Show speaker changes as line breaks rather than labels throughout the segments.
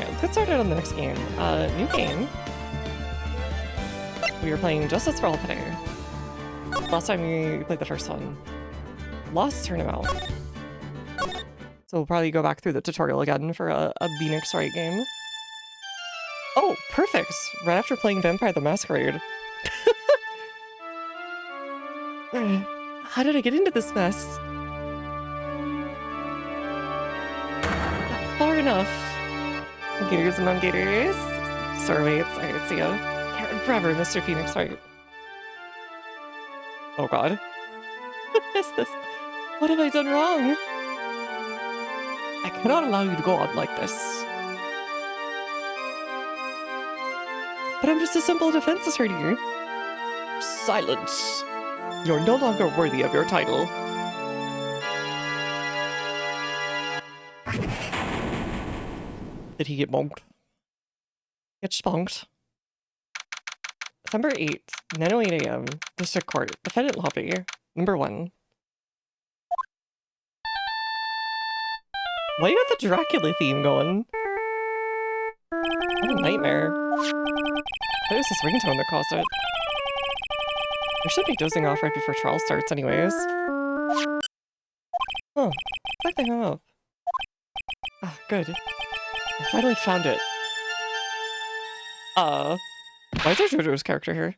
Alright, let's get started on the next game. New game. We were playing Justice for All today. Last time we played the first one. Lost Turnabout. So we'll probably go back through the tutorial again for a Phoenix Wright game. Oh, perfect! Right after playing Vampire the Masquerade. How did I get into this mess? Not far enough. Gators and non-gators. Sormates. Alright, see ya. Karen forever, Mr. Phoenix Wright. Oh god. What is this? What have I done wrong? I cannot allow you to go on like this. But I'm just a simple defense attorney. Silence. You're no longer worthy of your title. Did he get bonked? Get sponked. December 8th, 9:08 a.m. District Court. Defendant lobby. Number 1. Why you got the Dracula theme going? What a nightmare. What is this ringtone that caused it? We should be dozing off right before trial starts anyways. Oh, looks like they hung up. Ah, good. I finally found it. Why is there JoJo's character here?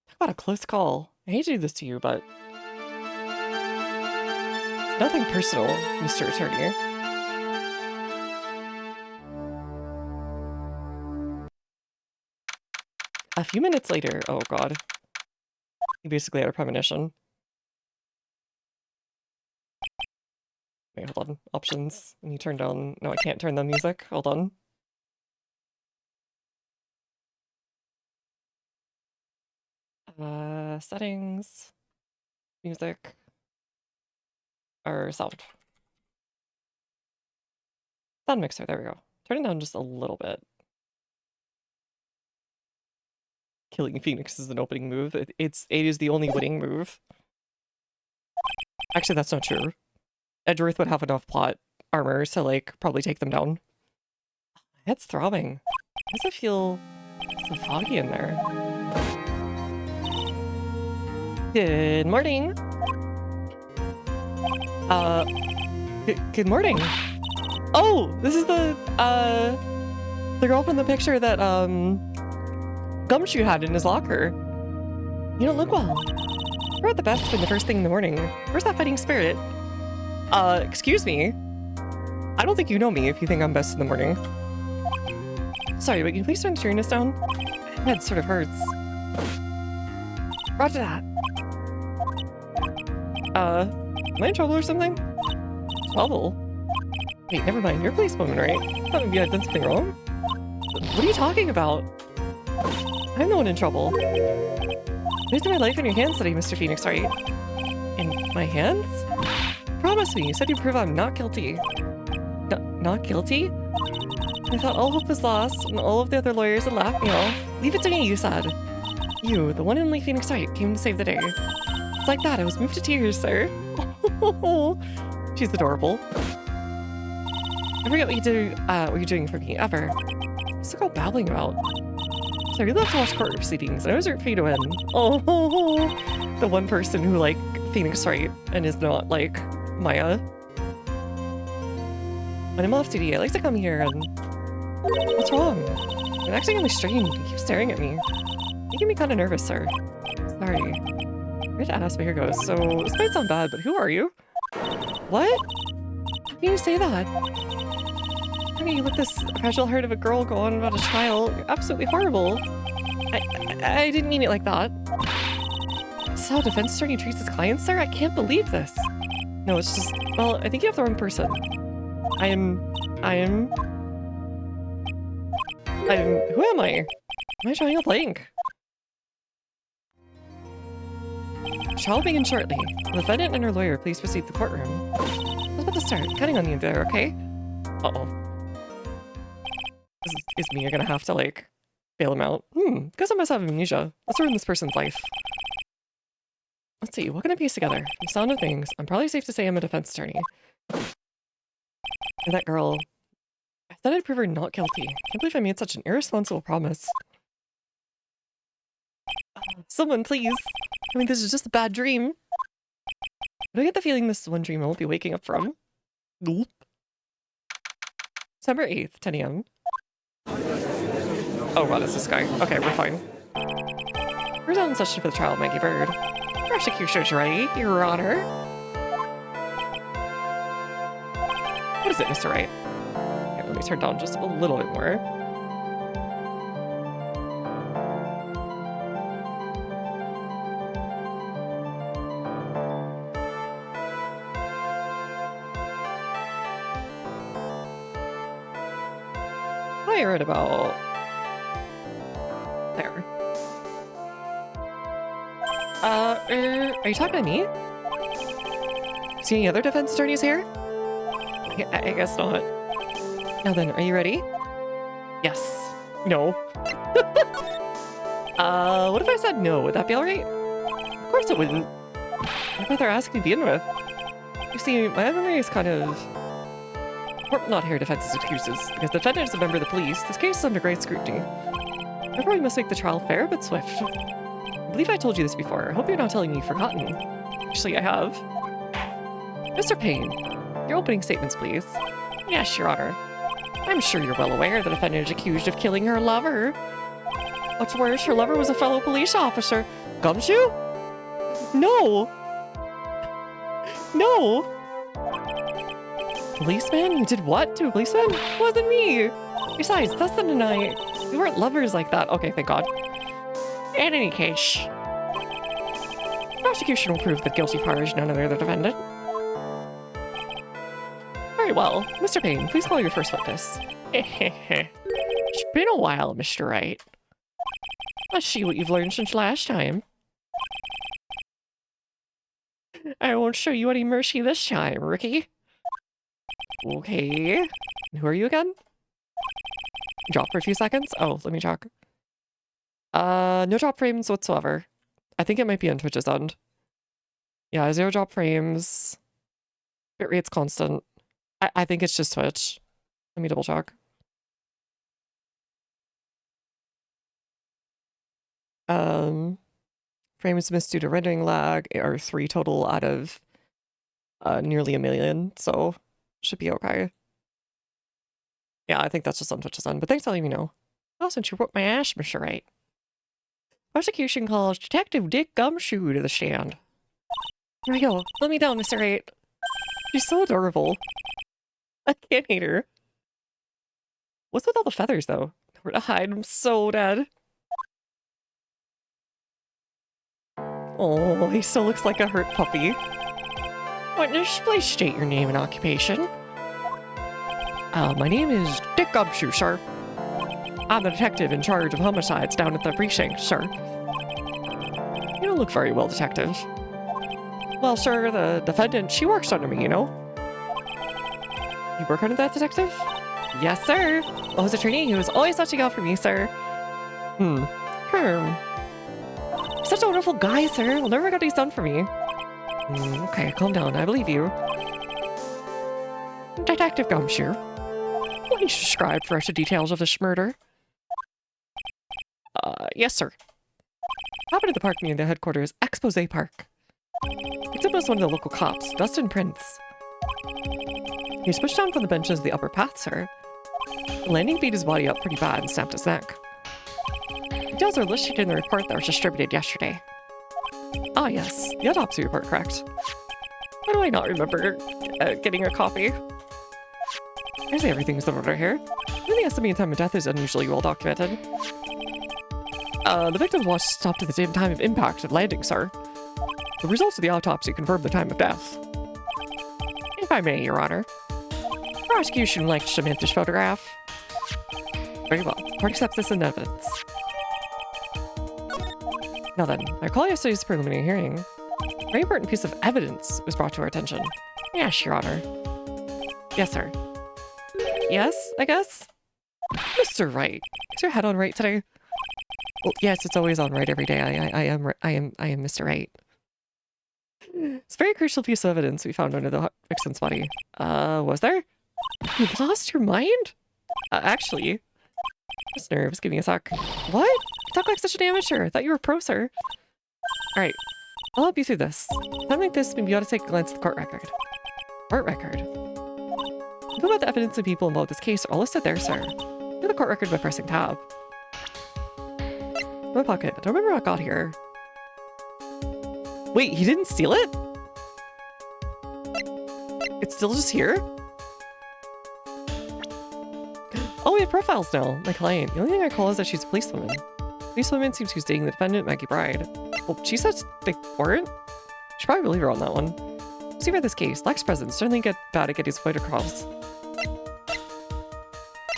Talk about a close call. I hate to do this to you, but... It's nothing personal, Mr. Attorney. A few minutes later, oh god. He basically had a premonition. Wait, hold on. Options. When you turn down... No, I can't turn down music. Hold on. Settings. Music. Or sound. Sound mixer, there we go. Turn it down just a little bit. Killing Phoenix is an opening move. It is the only winning move. Actually, that's not true. Edgeworth would have enough plot armor to, like, probably take them down. My head's throbbing. Why does it feel so foggy in there? Good morning! Good morning! Oh! This is the girl from the picture that, Gumshoe had in his locker. You don't look well. We're at the best for the first thing in the morning. Where's that fighting spirit? Excuse me? I don't think you know me if you think I'm best in the morning. Sorry, but can you please turn the cheeriness down? My head sort of hurts. Roger that. Am I in trouble or something? Trouble? Wait, never mind. You're a policewoman, right? I thought maybe I'd done something wrong. What are you talking about? I'm the one in trouble. Wasting my life in your hands today, Mr. Phoenix Wright. In my hands? Promise me, you said you prove I'm not guilty. Not guilty? I thought all hope was lost, and all of the other lawyers had laughed me off. Leave it to me, you said. You, the one and only Phoenix Wright, came to save the day. It's like that, I was moved to tears, sir. She's adorable. I forget what you're doing for me, ever. What's the girl babbling about? So I really have to watch court proceedings, and I was rooting for you to win. Oh, the one person who, like, Phoenix Wright and is not, like, Maya. When I'm off duty, I like to come here and... What's wrong? You're acting really strange. You keep staring at me. Making me kind of nervous, sir. Sorry. Great to ask, but here goes. So, this might sound bad, but who are you? What? How can you say that? How can you let this fragile heart of a girl go on about a child? You're absolutely horrible. I didn't mean it like that. This is how a defense attorney treats his clients, sir? I can't believe this. No, it's just... Well, I think you have the wrong person. Who am I? Am I drawing a blank? Trial begin shortly. The defendant and her lawyer, please proceed to the courtroom. I was about to start. Counting on you there, okay? Uh-oh. This is me. You're gonna have to, like, bail him out. Guess I must have amnesia. Let's ruin this person's life. Let's see, what can I piece together? From the sound of things, I'm probably safe to say I'm a defense attorney. And that girl, Then I'd prove her not guilty. Can't believe I made such an irresponsible promise. Someone, please. I mean, this is just a bad dream. But I get the feeling this is one dream I won't be waking up from. Gulp. December 8th, 10 a.m. Oh god, it's this guy. Okay, we're fine. We're done in session for the trial of Maggie Bird. Prosecution's ready, Your Honor. What is it, Mr. Wright? Okay, let me turn down just a little bit more. I read about... There. Are you talking to me? See any other defense attorneys here? I guess not. Now then, are you ready? Yes. No. What if I said no? Would that be alright? Of course it wouldn't. I'd rather ask to begin with. You see, my memory is kind of... Court will not hear defense's excuses. Because the defendant is a member of the police, this case is under great scrutiny. Therefore, we must make the trial fair but swift. I believe I told you this before. I hope you're not telling me you've forgotten. Actually, I have. Mr. Payne, your opening statements, please. Yes, Your Honor. I'm sure you're well aware the defendant is accused of killing her lover. What's worse, her lover was a fellow police officer. Gumshoe? No! No! Policeman? You did what to a policeman? It wasn't me! Besides, that's the deny. We weren't lovers like that. Okay, thank God. In any case, prosecution will prove the guilty party is none other than the defendant. Very well. Mr. Payne, please call your first witness. It's been a while, Mr. Wright. Let's see what you've learned since last time. I won't show you any mercy this time, rookie. Okay. Who are you again? Drop for a few seconds? Oh, let me check. No drop frames whatsoever. I think it might be on Twitch's end. Yeah, 0 drop frames. Bitrate's constant. I think it's just Twitch. Let me double check. Frames missed due to rendering lag are 3 total out of nearly 1 million, so should be okay. Yeah, I think that's just on Twitch's end, but thanks for letting me know. Oh, since you whooped my ass, Mr. Wright. Prosecution calls Detective Dick Gumshoe to the stand. Here we go. Let me down, Mr. Wright. She's so adorable. I can't hate her. What's with all the feathers, though? Nowhere to hide. I'm so dead. Oh, he still looks like a hurt puppy. Witness, please state your name and occupation. My name is Dick Gumshoe, sir. I'm the detective in charge of homicides down at the precinct, sir. You don't look very well, detective. Well, sir, the defendant, she works under me, you know? You work under that detective? Yes, sir. Oh, his attorney, he was always watching out for me, sir. Such a wonderful guy, sir. Will never get what he's done for me. Okay, calm down. I believe you. Detective Gumshoe, will you describe for us the details of this murder? Yes, sir. Happened at the park near the headquarters, Expose Park. It's up as one of the local cops, Dustin Prince. He was pushed down from the benches of the upper path, sir. The landing beat his body up pretty bad and snapped his neck. Details are listed in the report that was distributed yesterday. Ah, yes, the autopsy report, correct. Why do I not remember getting a copy? Here's everything's over here. The estimated time of death is unusually well documented. The victim was stopped at the same time of impact and landing, sir. The results of the autopsy confirm the time of death. If I may, Your Honor. The prosecution would like to submit this photograph. Very well. The court accepts this in evidence. Now then, I recall yesterday's preliminary hearing. A very important piece of evidence was brought to our attention. Yes, Your Honor. Yes, sir. Yes, I guess? Mr. Wright, is your head on right today? Well, yes, it's always on right every day. I am Mr. Wright. It's a very crucial piece of evidence we found under the victim's body. Was there? You lost your mind? Actually, just nerves. Give me a sec. What? You talk like such an amateur. I thought you were a pro, sir. All right, I'll help you through this. Time like this, maybe you ought to take a glance at the court record. Court record? Info about the evidence and people involved in this case are all listed there, sir. View the court record by pressing tab. My pocket. I don't remember how it got here. Wait, he didn't steal it? It's still just here? Oh, we have profiles now. My client. The only thing I call is that she's a policewoman. Policewoman seems to be dating the defendant, Maggie Bride. Well, she says they weren't. Should probably believe her on that one. See about this case. Lacks presence. Certainly get bad at getting his point across.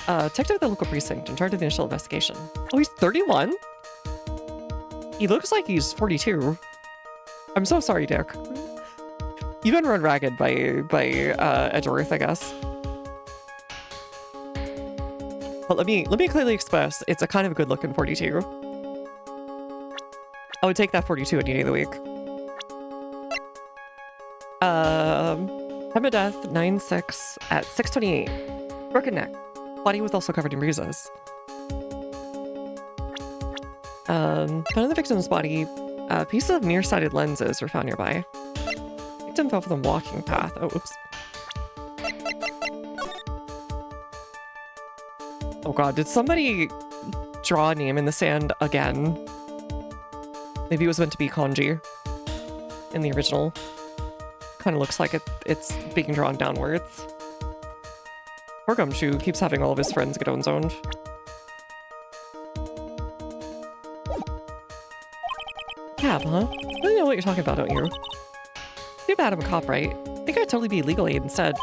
Detective at the local precinct in charge of the initial investigation. Oh, he's 31? He looks like he's 42. I'm so sorry, Dick. You've been run ragged by Edgeworth, I guess. But let me clearly express, it's a kind of a good looking 42. I would take that 42 any day of the week. Time of death, 9/6 at 6:28. Broken neck. Body was also covered in bruises. Found in the victim's body, pieces of nearsighted lenses were found nearby. Victim fell from the walking path. Oh, oops. Oh god, did somebody draw a name in the sand again? Maybe it was meant to be kanji in the original. Kind of looks like it's being drawn downwards. Poor Gumshoe keeps having all of his friends get own-zoned. Cab, huh? I really know what you're talking about, don't you? Too bad I'm a cop, right? I think I'd totally be legal aid instead.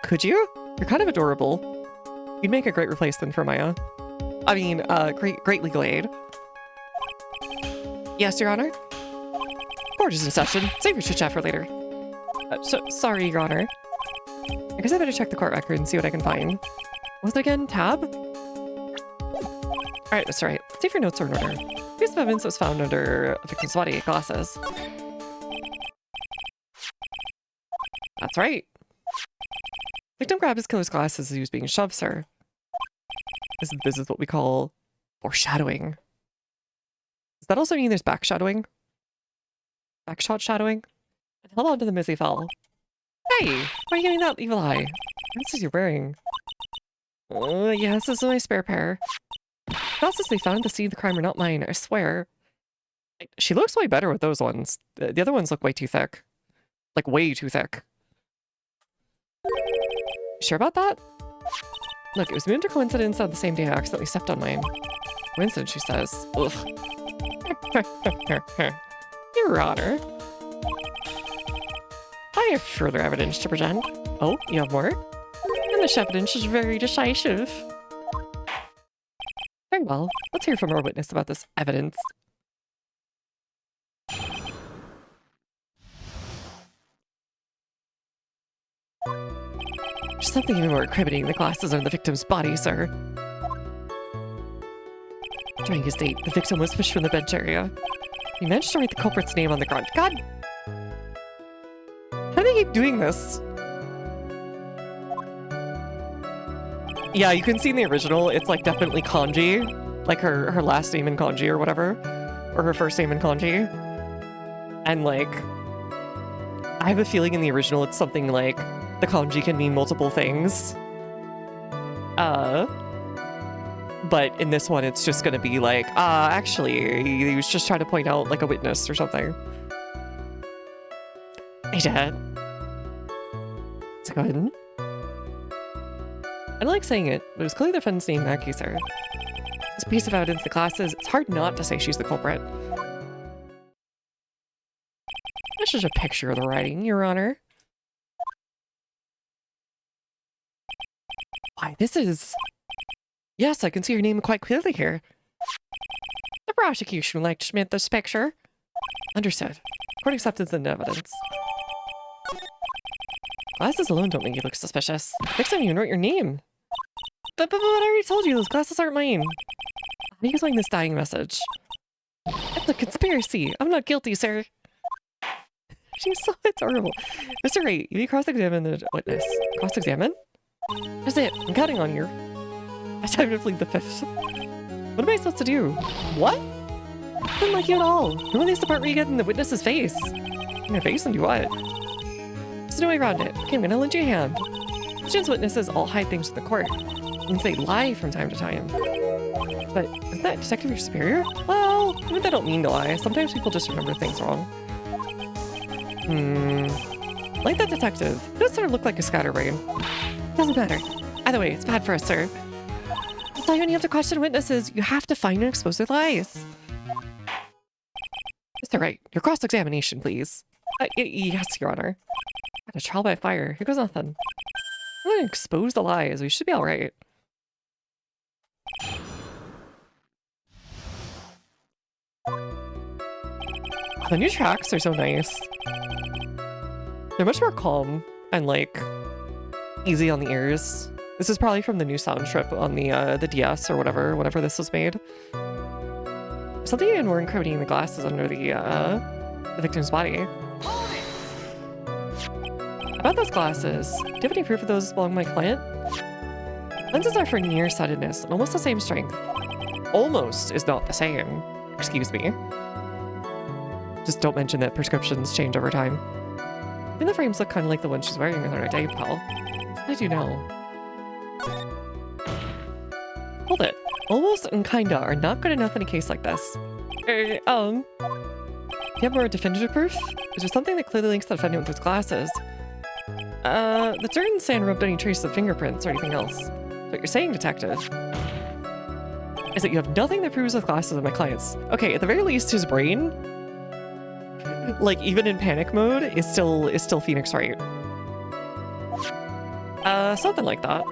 Could you? You're kind of adorable. You'd make a great replacement for Maya. I mean, great legal aid. Yes, Your Honor? Court is in session. Save your chit-chat for later. Sorry, Your Honor. I guess I better check the court record and see what I can find. What was it again? Tab? Alright, that's right. See if your notes are in order. Here's the evidence that was found under a victim's body, glasses. That's right. Victim grabbed his killer's glasses as he was being shoved, sir. This is what we call foreshadowing. Does that also mean there's backshadowing? Backshot shadowing? And held on to them as they fell. Hey! Why are you giving that evil eye? What is you're wearing? Yes, this is my spare pair. Glasses they found at the scene of the crime are not mine, I swear. She looks way better with those ones. The other ones look way too thick. Like, way too thick. Sure about that? Look, it was a coincidence that the same day I accidentally stepped on mine. Coincidence, she says. Ugh. Your Honor. I have further evidence to present. Oh, you have more? And this evidence is very decisive. Very well. Let's hear from our witness about this evidence. There's something even more incriminating. The glasses on the victim's body, sir. During his date, the victim was pushed from the bench area. He managed to write the culprit's name on the ground. God! How do they keep doing this? Yeah, you can see in the original, it's like definitely kanji. Like her last name in kanji or whatever. Or her first name in kanji. And like, I have a feeling in the original it's something like the kanji can mean multiple things. But in this one, it's just gonna be like, actually, he was just trying to point out like a witness or something. Hey, Dad. It's good. I don't like saying it, but it was clearly the defendant's name in that case, sir. This piece of evidence, the glasses, it's hard not to say she's the culprit. This is a picture of the writing, Your Honor. Why, this is... Yes, I can see your name quite clearly here. The prosecution would like to submit this picture. Understood. Court acceptance and evidence. Glasses alone don't make you look suspicious. Next time you wrote your name. But I already told you, those glasses aren't mine. How are you using this dying message? It's a conspiracy. I'm not guilty, sir. She's so adorable. Mr. Wright, you cross-examine the witness. Cross-examine? That's it. I'm counting on you. It's time to plead the fifth. What am I supposed to do? What? I didn't like you at all. Who released the part where you get in the witness's face? In your face and do what? There's no way around it. Okay, I'm gonna lend you a hand. Christian's witnesses all hide things from the court. Means they lie from time to time. But isn't that detective your superior? Well, even if they don't mean to lie, sometimes people just remember things wrong. Like that detective. It does sort of look like a scatterbrain. Doesn't matter. Either way, it's bad for us, sir. That's why when you have to question witnesses, you have to find and expose their lies. Mr. Wright, your cross-examination, please. Yes, Your Honor. Got a trial by fire. Here goes nothing. I'm gonna expose the lies. We should be all right. The new tracks are so nice. They're much more calm and like easy on the ears. This is probably from the new sound trip on the DS or whenever this was made. Something even more incriminating the glasses under the victim's body. About those glasses, do you have any proof of those belong to my client? Lenses are for nearsightedness, and almost the same strength. Almost is not the same. Excuse me. Just don't mention that prescriptions change over time. Even the frames look kind of like the one she's wearing in her day, pal. I do know. Hold it. Almost and kinda are not good enough in a case like this. You have more definitive proof? Is there something that clearly links the defendant with his glasses? The dirt and sand rubbed any traces of fingerprints or anything else. What you're saying, detective, is that you have nothing that proves the glasses of my clients. Okay, at the very least, his brain, like even in panic mode, is still Phoenix Wright. Something like that.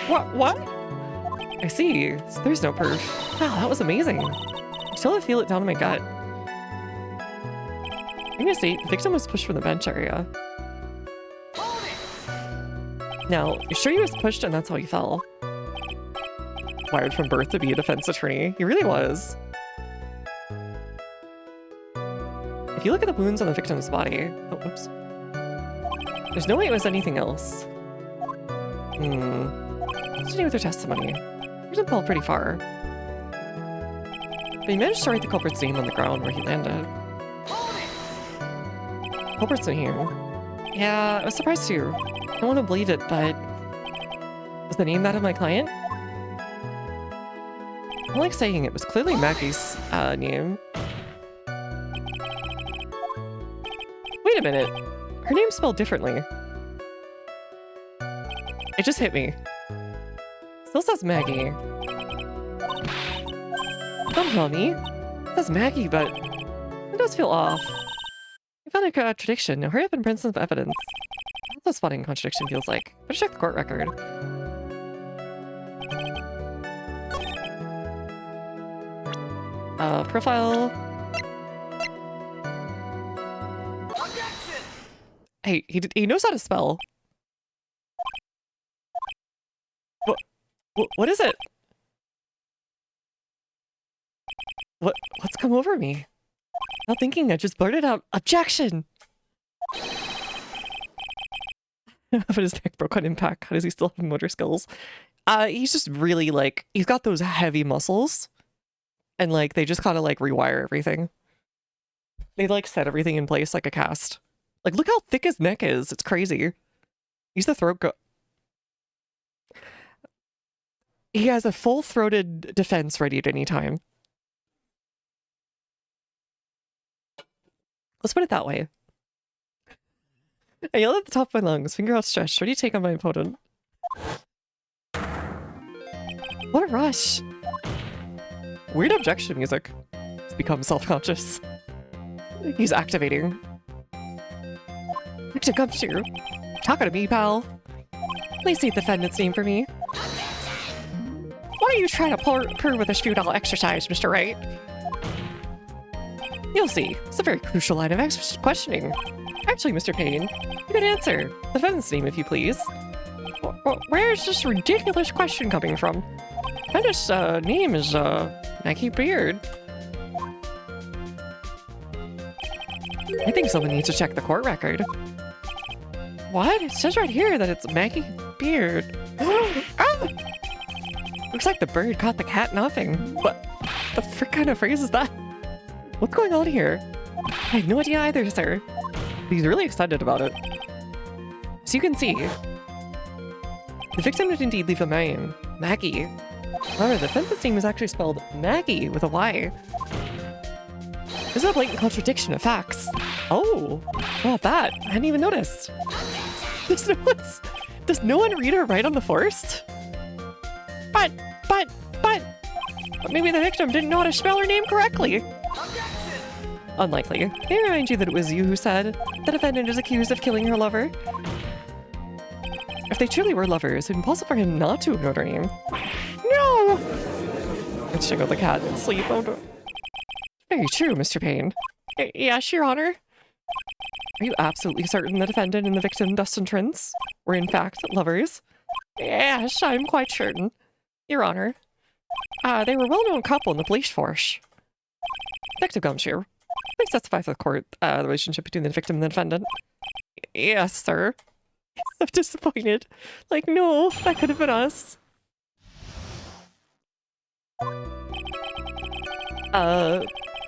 What? I see. So there's no proof. Wow, that was amazing. I still feel it down in my gut. I'm gonna say the victim was pushed from the bench area. Now, you're sure he was pushed and that's how he fell? Wired from birth to be a defense attorney. He really was. If you look at the wounds on the victim's body... Oh, oops. There's no way it was anything else. What's to do with her testimony? He didn't fall pretty far. But he managed to write the culprit's name on the ground where he landed. Culprit's name? Yeah, I was surprised too. I don't want to believe it, but... Was the name that of my client? I like saying it was clearly Maggie's name. Wait a minute. Her name's spelled differently. It just hit me. Still says Maggie. Don't tell me. It says Maggie, but it does feel off. I found a contradiction. Now hurry up and print some evidence. That's what spotting contradiction feels like. Better check the court record. Profile. Objection! Hey, he knows how to spell. What is it? What's come over me? Not thinking, I just blurted out, objection! But his neck broke on impact. How does he still have motor skills? He's just really like, he's got those heavy muscles. And like, they just kind of like rewire everything. They like set everything in place like a cast. Like, look how thick his neck is. It's crazy. He's the throat go- He has a full-throated defense ready at any time. Let's put it that way. I yell at the top of my lungs, finger outstretched, ready to take on my opponent. What a rush. Weird objection music. He's become self-conscious. He's activating. Action comes true. Talking to me, pal. Please say the defendant's name for me. What are you trying to prove with this futile exercise, Mr. Wright? You'll see. It's a very crucial line of questioning. Actually, Mr. Payne, you can answer. The defendant's name, if you please. Where is this ridiculous question coming from? Defendant's name is, Maggie Beard. I think someone needs to check the court record. What? It says right here that it's Maggie Beard. Looks like the bird caught the cat napping. What the frick kind of phrase is that? What's going on here? I have no idea either, sir. He's really excited about it. So you can see, the victim did indeed leave a name, Maggie. However, the defendant's name is actually spelled Maggie with a Y. This is a blatant contradiction of facts. Oh, how about that? I hadn't even noticed. Does no one read or write on the forest? But maybe the victim didn't know how to spell her name correctly. Unlikely. May I remind you that it was you who said the defendant is accused of killing her lover? If they truly were lovers, it would be impossible for him not to have known her name. No! Let's check out the cat and sleep. Oh, no. Very true, Mr. Payne. Yes, Your Honor. Are you absolutely certain the defendant and the victim, Dustin Trins, were in fact lovers? Yes, I'm quite certain, Your Honor. They were a well-known couple in the police force. Detective Gumshoe, please testify for the court the relationship between the victim and the defendant. Yes, sir. So disappointed. Like, no, that could have been us.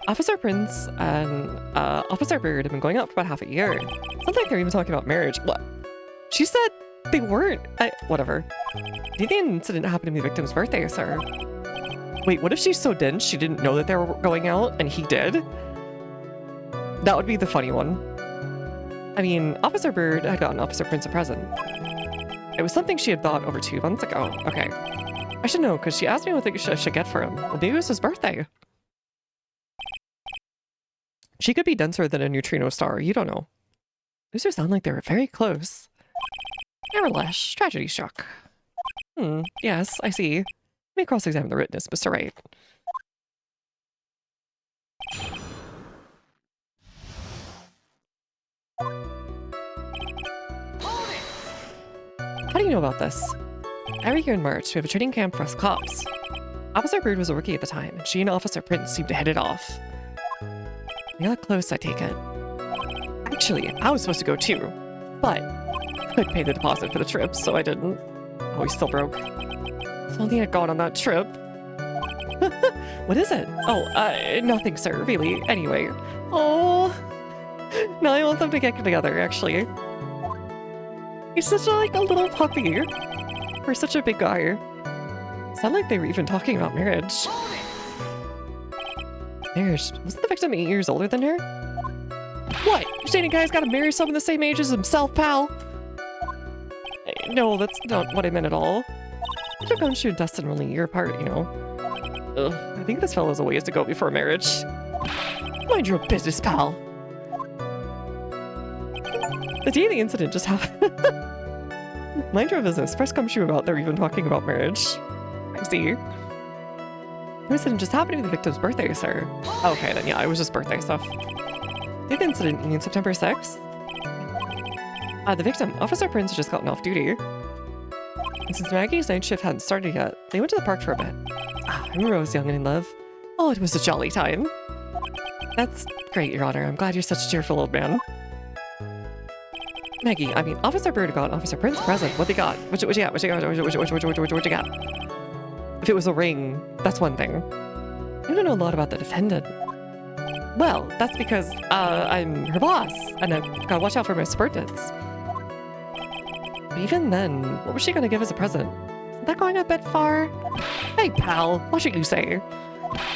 Officer Prince and Officer Bird have been going out for about half a year. Sounds like they're even talking about marriage. What? She said they weren't. Whatever. Do you think the incident happened to be the victim's birthday, sir? Wait, what if she's so dense she didn't know that they were going out and he did? That would be the funny one. I mean, Officer Bird had gotten Officer Prince a present. It was something she had bought over 2 months ago. Okay. I should know, because she asked me what I should get for him. Well, maybe it was his birthday. She could be denser than a neutrino star, you don't know. These sound like they were very close. Nevertheless, tragedy struck. Yes, I see. Let me cross-examine the witness, Mr. Wright. How do you know about this? Every year in March, we have a training camp for us cops. Officer Bird was a rookie at the time, and she and Officer Prince seemed to hit it off. We got close, I take it. Actually, I was supposed to go too, but I couldn't pay the deposit for the trip, so I didn't. Oh, he's still broke. If only I'd gone on that trip. What is it? Oh, nothing, sir, really. Anyway. Oh, now I want them to get together, actually. He's such a little puppy. For such a big guy. Sound like they were even talking about marriage. Marriage? Wasn't the victim 8 years older than her? What? You're saying a guy's gotta marry someone the same age as himself, pal? No, that's not what I meant at all. Mr. Gumshoe and Dustin were only a year apart, you know. Ugh, I think this fellow's a ways to go before marriage. Mind your own business, pal. The day of the incident just happened. Mind your own business. First Gumshoe about they're even talking about marriage. I see. The incident just happened to be the victim's birthday, sir. Okay, then yeah, it was just birthday stuff. The incident, you mean September 6th? The victim, Officer Prince, had just gotten off duty. And since Maggie's night shift hadn't started yet, they went to the park for a bit. I remember I was young and in love. Oh, it was a jolly time. That's great, Your Honor. I'm glad you're such a cheerful old man. Maggie, I mean, Officer Bird got Officer Prince a present. What they got? What you got? What you got? What you got? If it was a ring, that's one thing. You don't know a lot about the defendant. Well, that's because, I'm her boss, and I've gotta watch out for my subordinates. But even then, what was she gonna give as a present? Isn't that going a bit far? Hey, pal, what should you say?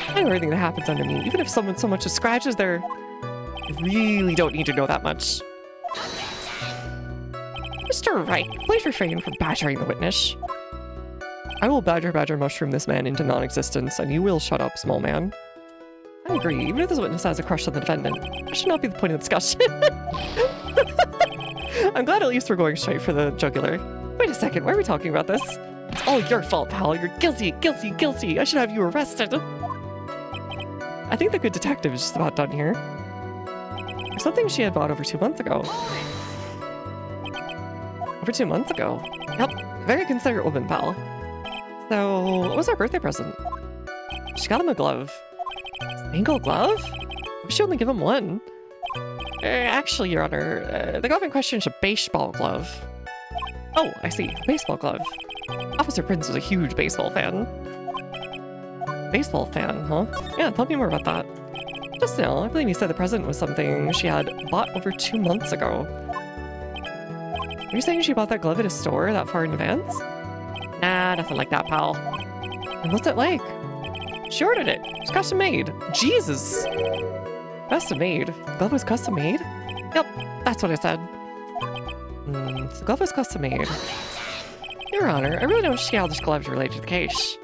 I know everything that happens under me, even if someone so much as scratches their... I really don't need to know that much. Mr. Wright, please refrain from badgering the witness. I will badger mushroom this man into non-existence, and you will shut up, small man. I agree, even if this witness has a crush on the defendant, that should not be the point of discussion. I'm glad at least we're going straight for the jugular. Wait a second, why are we talking about this? It's all your fault, pal. You're guilty, guilty, guilty. I should have you arrested. I think the good detective is just about done here. There's something she had bought over 2 months ago. Over 2 months ago? Yep, very considerate woman, pal. So, what was her birthday present? She got him a glove. Spangled glove? We should only give him one. Actually, Your Honor, the glove in question is a baseball glove. Oh, I see. Baseball glove. Officer Prince was a huge baseball fan. Baseball fan, huh? Yeah, tell me more about that. Just now, I believe you said the present was something she had bought over 2 months ago. Are you saying she bought that glove at a store that far in advance? Nah, nothing like that, pal. And what's it like? She ordered it. It's custom made. Jesus! Custom made? The glove was custom made? Yep, that's what I said. The glove was custom made. Your Honor, I really don't see how this glove is related to the case.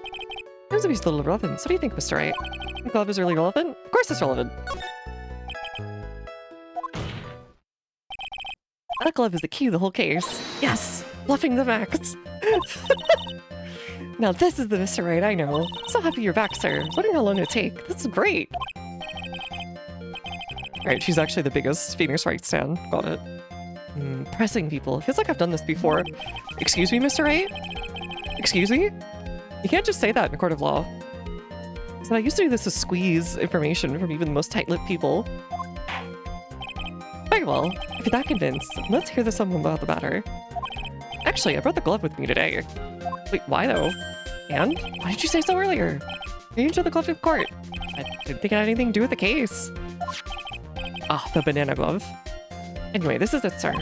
Seems to be a little relevant. What do you think, Mr. Wright? The glove is really relevant? Of course it's relevant. That glove is the key to the whole case. Yes! Bluffing the max. Now this is the Mr. Wright I know. So happy you're back, sir. Wondering how long it'll take. This is great. Alright, she's actually the biggest Phoenix Wright stan. Got it. Pressing people. Feels like I've done this before. Excuse me, Mr. Wright? Excuse me? You can't just say that in a court of law. So I used to do this to squeeze information from even the most tight-lipped people. Very well, if you're that convinced, let's hear the someone about the matter. Actually, I brought the glove with me today. Wait, why though? And? Why did you say so earlier? You entered the glove to court. I didn't think it had anything to do with the case. Ah, the banana glove. Anyway, this is it, sir.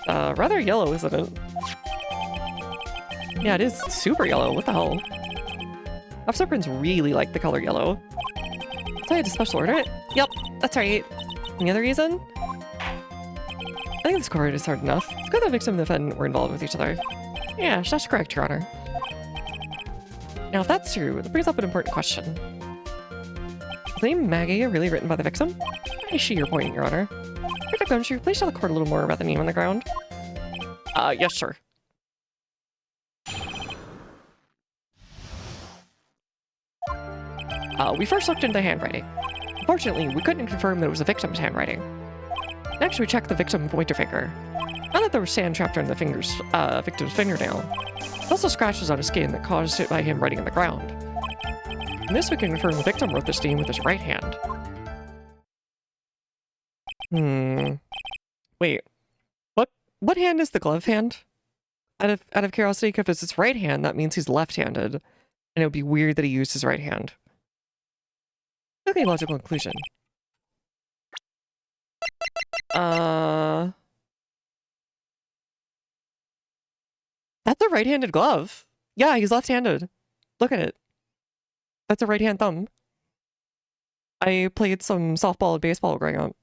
Rather yellow, isn't it? Yeah, it is super yellow. What the hell? Officer Prince really liked the color yellow. So I had to special order it? Yep, that's right. Any other reason? I think this court is hard enough. It's good that the victim and the defendant were involved with each other. Yeah, that's correct, Your Honor. Now, if that's true, that brings up an important question. Is the name Maggie really written by the victim? I see your point, Your Honor. Perfect, don't you? Please tell the court a little more about the name on the ground. Yes, sir. We first looked into the handwriting. Unfortunately, we couldn't confirm that it was the victim's handwriting. Next, we checked the victim pointer finger. Found that there was sand trapped under the victim's fingernail. There's also scratches on his skin that caused it by him writing on the ground. From this, we can confirm the victim wrote this name with his right hand. Wait. What hand is the glove hand? Out of curiosity, if it's his right hand, that means he's left-handed. And it would be weird that he used his right hand. Okay, logical conclusion. That's a right-handed glove. Yeah, he's left-handed. Look at it. That's a right-hand thumb. I played some softball and baseball growing up.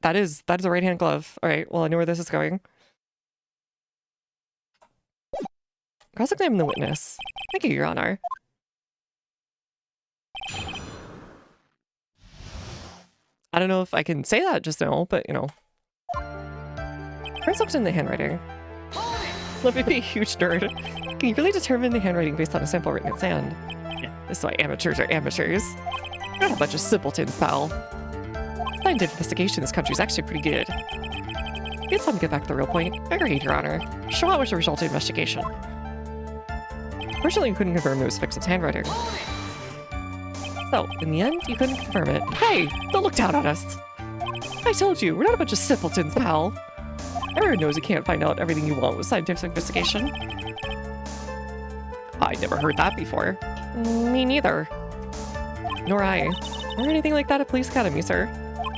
That is a right-hand glove. Alright, well I know where this is going. Cross-examine the witness. Thank you, Your Honor. I don't know if I can say that just now, but you know. First looked in the handwriting. Let me be a huge nerd. Can you really determine the handwriting based on a sample written in sand? Yeah, this is why amateurs are amateurs. You're not a bunch of simpletons, pal. Scientific investigation in this country is actually pretty good. It's time to get back to the real point. Agreed, Your Honor. Show what was the result of the investigation. Fortunately, we couldn't confirm it was victim's handwriting. So, in the end, you couldn't confirm it. Hey, don't look down on us! I told you, we're not a bunch of simpletons, pal. Everyone knows you can't find out everything you want with scientific investigation. I never heard that before. Me neither. Nor I. Or anything like that at Police Academy, sir.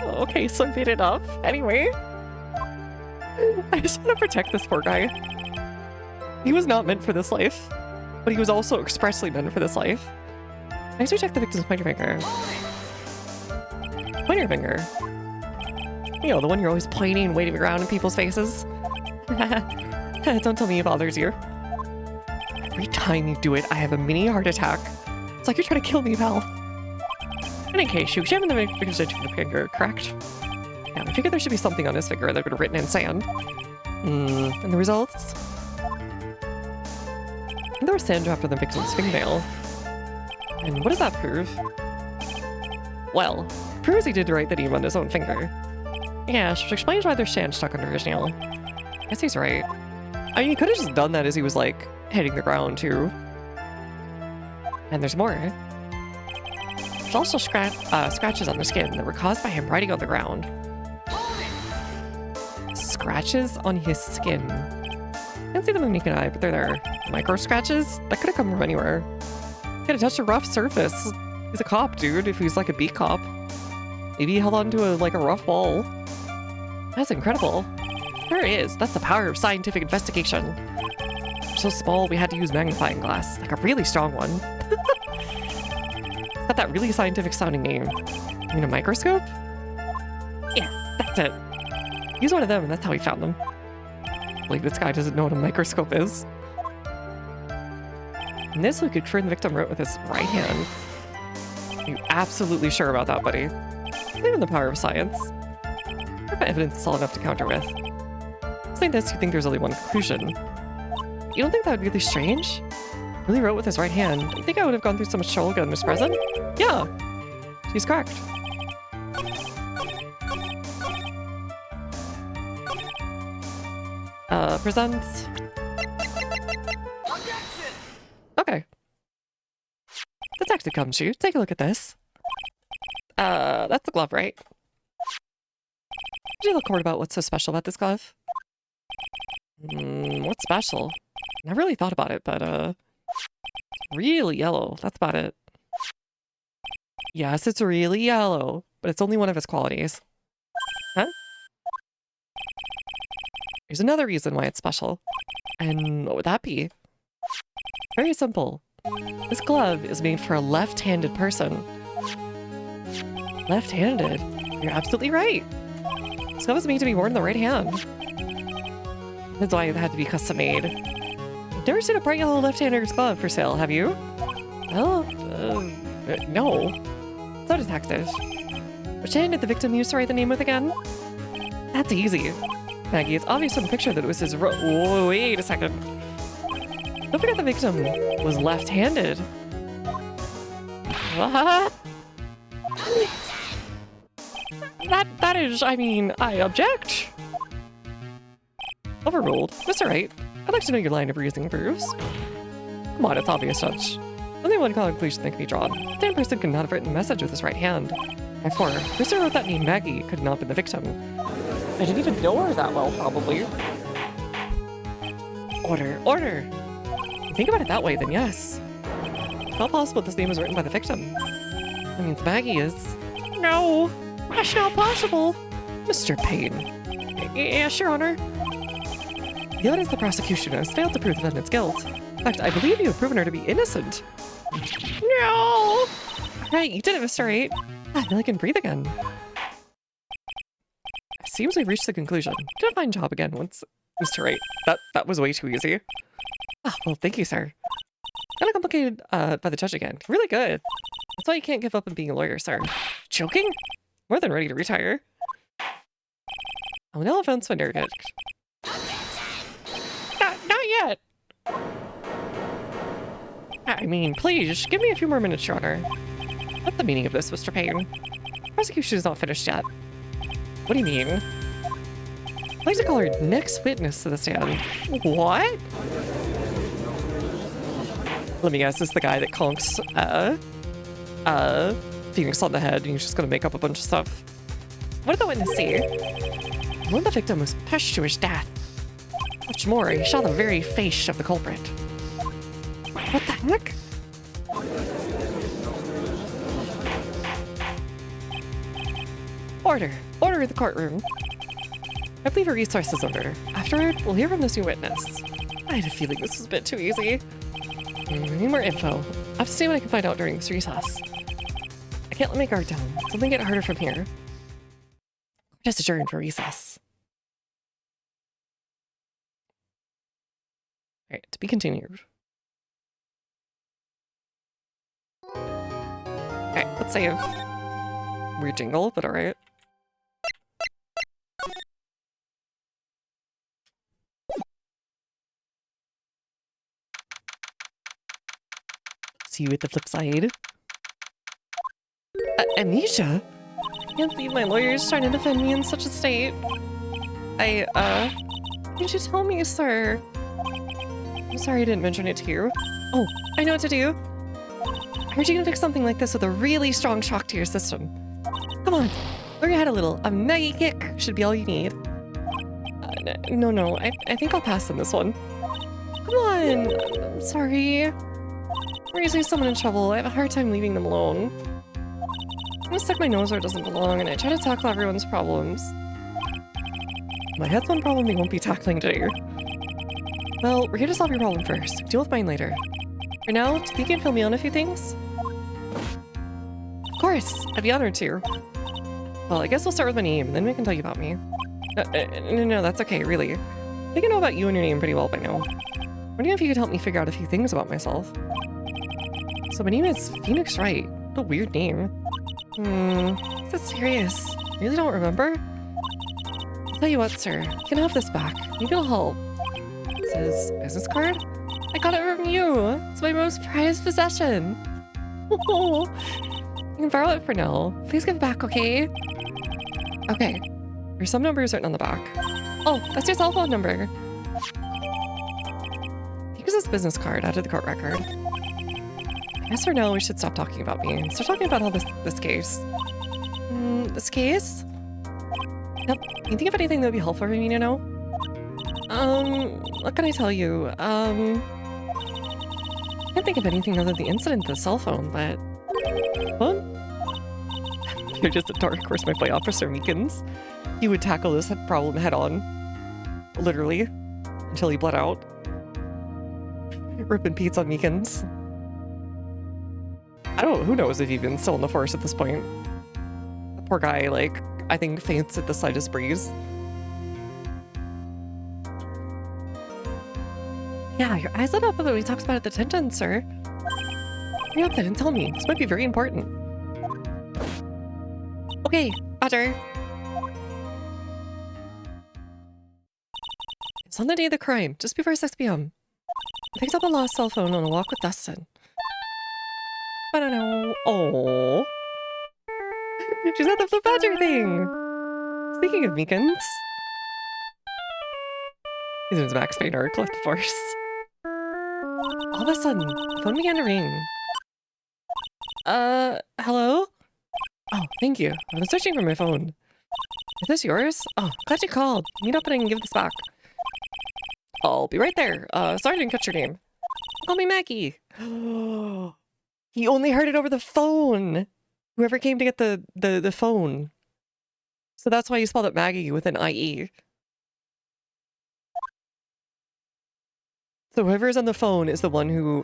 Okay, so I made it up. Anyway. I just want to protect this poor guy. He was not meant for this life. But he was also expressly meant for this life. Next we check the victim's pointer finger. Pointer finger? You know, the one you're always pointing and waving around in people's faces. Don't tell me it bothers you. Every time you do it, I have a mini heart attack. It's like you're trying to kill me, pal. In any case, you examine the victim's finger, correct? Yeah, I figured there should be something on his finger that would have written in sand. And the results? There was sand dropped on the victim's fingernail. And what does that prove? Well, it proves he did write the name on his own finger. Yeah, which explains why there's sand stuck under his nail. I guess he's right. I mean, he could have just done that as he was, like, hitting the ground, too. And there's more. There's also scratches on the skin that were caused by him writing on the ground. Scratches on his skin. Can't see them with naked eye, but they're there. Micro scratches? That could have come from anywhere. Could have touched a rough surface. He's a cop, dude, if he's like a beat cop. Maybe he held on to a rough wall. That's incredible. There it is. That's the power of scientific investigation. They're so small, we had to use magnifying glass. Like a really strong one. It's got that really scientific sounding name. You mean a microscope? Yeah, that's it. Use one of them, and that's how we found them. Like, this guy doesn't know what a microscope is. And this we could confirm the victim wrote with his right hand. Are you absolutely sure about that, buddy? Believe in the power of science. What evidence is all enough to counter with? Saying this, you think there's only one conclusion. You don't think that would be really strange? Really wrote with his right hand. You think I would have gone through so much trouble getting this present? Yeah, she's correct. Presents. Okay. Detective Gumshoe, take a look at this. That's the glove, right? Did you look hard about what's so special about this glove? What's special? Never really thought about it, but, really yellow. That's about it. Yes, it's really yellow, but it's only one of its qualities. Huh? There's another reason why it's special. And what would that be? Very simple. This glove is made for a left-handed person. Left-handed? You're absolutely right. This glove is made to be worn in the right hand. That's why it had to be custom made. You've never seen a bright yellow left-hander's glove for sale, have you? Well, no. So, detective. Which hand did the victim use to write the name with again? That's easy. Maggie, it's obvious from the picture that it was his Whoa, wait a second. Don't forget the victim was left-handed. What? That is, I mean, I object. Overruled. Mr. Wright, I'd like to know your line of reasoning proves. Come on, it's obvious, Judge. Only one conclusion that can be drawn. The same person could not have written a message with his right hand. Therefore, whoever wrote that name Maggie could not have been the victim. I didn't even know her that well, probably. Order, order! If you think about it that way, then yes. How possible this name was written by the victim? That means Maggie is... No! That's not possible! Mr. Payne. Yes, Your Honor. The evidence the prosecution has failed to prove the defendant's guilt. In fact, I believe you have proven her to be innocent. No! Right, you did it, Mr. Wright. I feel I can breathe again. Seems we've reached the conclusion. Did a fine job again once. Mr. Wright, that was way too easy. Ah, well, thank you, sir. Kind of complicated by the judge again. Really good. That's why you can't give up on being a lawyer, sir. Joking? More than ready to retire. I will now announce my verdict. Not yet. I mean, please, give me a few more minutes, Your Honor. What's the meaning of this, Mr. Payne? Prosecution is not finished yet. What do you mean? I'd like to call our next witness to the stand. What? Let me guess, this is the guy that conks, Phoenix on the head, and he's just gonna make up a bunch of stuff. What did the witness see? One of the victim was pushed to his death. Much more, he saw the very face of the culprit. What the heck? Order! Order in the courtroom! I believe a resource is order. Afterward, we'll hear from this new witness. I had a feeling this was a bit too easy. I need more info. I'll have to see what I can find out during this recess. I can't let my guard down. Something get harder from here. Just adjourn for recess. Alright, to be continued. Alright, let's save. Weird jingle, but alright. See you at the flip side. Amnesia? I can't believe my lawyer's trying to defend me in such a state. Did you tell me, sir? I'm sorry I didn't mention it to you. Oh, I know what to do. I heard you can fix something like this with a really strong shock to your system. Come on, lower your head a little. A Maggie kick should be all you need. No, I think I'll pass on this one. on. I'm sorry. We're usually someone in trouble. I have a hard time leaving them alone. I'm gonna stick my nose where it doesn't belong, and I try to tackle everyone's problems. My head's one problem we won't be tackling today. Well, we're here to solve your problem first. Deal with mine later. For now, do you think you can fill me on a few things? Of course! I'd be honored to. Well, I guess we'll start with my name, then we can tell you about me. No, that's okay, really. I think I know about you and your name pretty well by now. Wondering if you could help me figure out a few things about myself. So my name is Phoenix Wright. What a weird name. Is that serious? Really don't remember? I'll tell you what, sir. You can have this back. Maybe it'll help. This is business card? I got it from you! It's my most prized possession! You can borrow it for now. Please give it back, okay? Okay. There's some numbers written on the back. Oh, that's your cell phone number. Here's this business card out of the court record. I guess for now we should stop talking about me and start talking about how this case. This case? Yep. You think of anything that would be helpful for me to know? What can I tell you? I can't think of anything other than the incident with the cell phone, but... Phone? You're just a dark horse might play Officer Meekins. He would tackle this problem head on. Literally. Until he bled out. Rip in Pete's on Meekins. I don't know, who knows if he's even still in the force at this point. The poor guy, like, I think faints at the slightest breeze. Yeah, your eyes lit up when he talks about it at detention, sir. Hurry up then and tell me. This might be very important. Okay, Roger. It's on the day of the crime, just before 6 p.m. I picked up a lost cell phone on a walk with Dustin. I don't know. Oh, she's got the flip badger thing. Speaking of Meekins, his name's Max Payne arc left the force. All of a sudden, the phone began to ring. Hello? Oh, thank you. I've been searching for my phone. Is this yours? Oh, glad you called. Meet up and I can give this back. I'll be right there. Sorry I didn't catch your name. Call me Maggie. He only heard it over the phone. Whoever came to get the phone. So that's why you spelled it Maggie with an IE. So whoever's on the phone is the one who...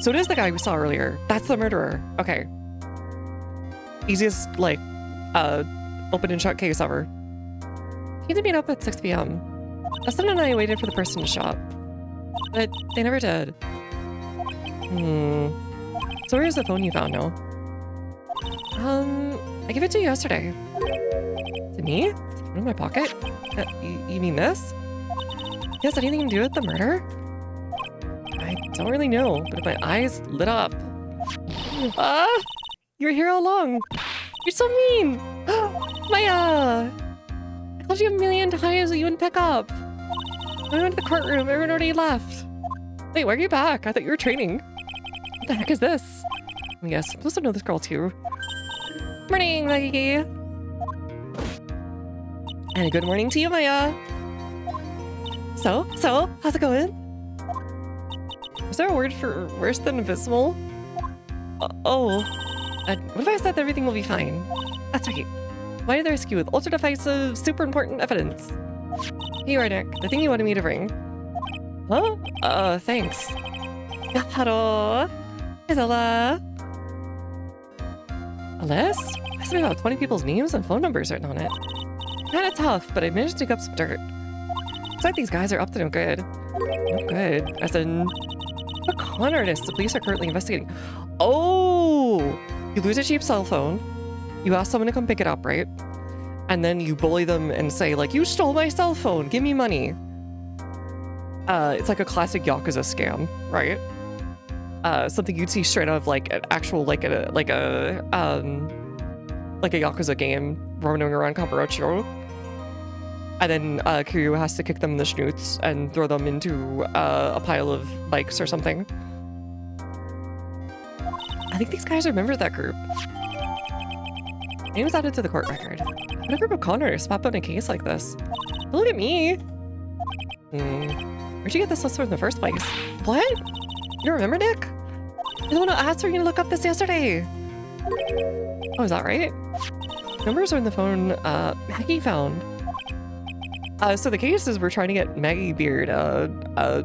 So it is the guy we saw earlier. That's the murderer. Okay. Easiest, like, open and shut case ever. He had to meet up at 6 p.m. Dustin and I waited for the person to show up. But they never did. So where's the phone you found now? I gave it to you yesterday. To me? It's in my pocket? You mean this? It has anything to do with the murder? I don't really know, but if my eyes lit up... You were here all along! You're so mean! Maya! I called you a million times that you wouldn't pick up! When I went to the courtroom, everyone already left. Wait, why are you back? I thought you were training. What the heck is this? Yes, I'm supposed to know this girl too. Morning, Maggie! And a good morning to you, Maya! So, how's it going? Is there a word for worse than abysmal? What if I said that everything will be fine? That's right. Why did they rescue with ultra-defensive, super important evidence? Here, Nick, the thing you wanted me to bring. Huh? Thanks. Hello? Isella? A list? Has to be about 20 people's names and phone numbers written on it. Kinda tough, but I managed to dig up some dirt. Looks like these guys are up to no good. No good? As in... a con artist the police are currently investigating. Oh! You lose a cheap cell phone. You ask someone to come pick it up, right? And then you bully them and say, like, you stole my cell phone, give me money. It's like a classic Yakuza scam, right? Something you'd see straight out of like an actual, like a Yakuza game roaming around Kamurocho. And then Kiryu has to kick them in the schnoots and throw them into a pile of bikes or something. I think these guys are members of that group. Names added to the court record. What a group of con artists pop up in a case like this. Look at me! Where'd you get this list from in the first place? What? You remember, Nick? You're the one who asked for you to look up this yesterday. Oh, is that right? Numbers are in the phone Maggie found. So the case is we're trying to get Maggie Beard,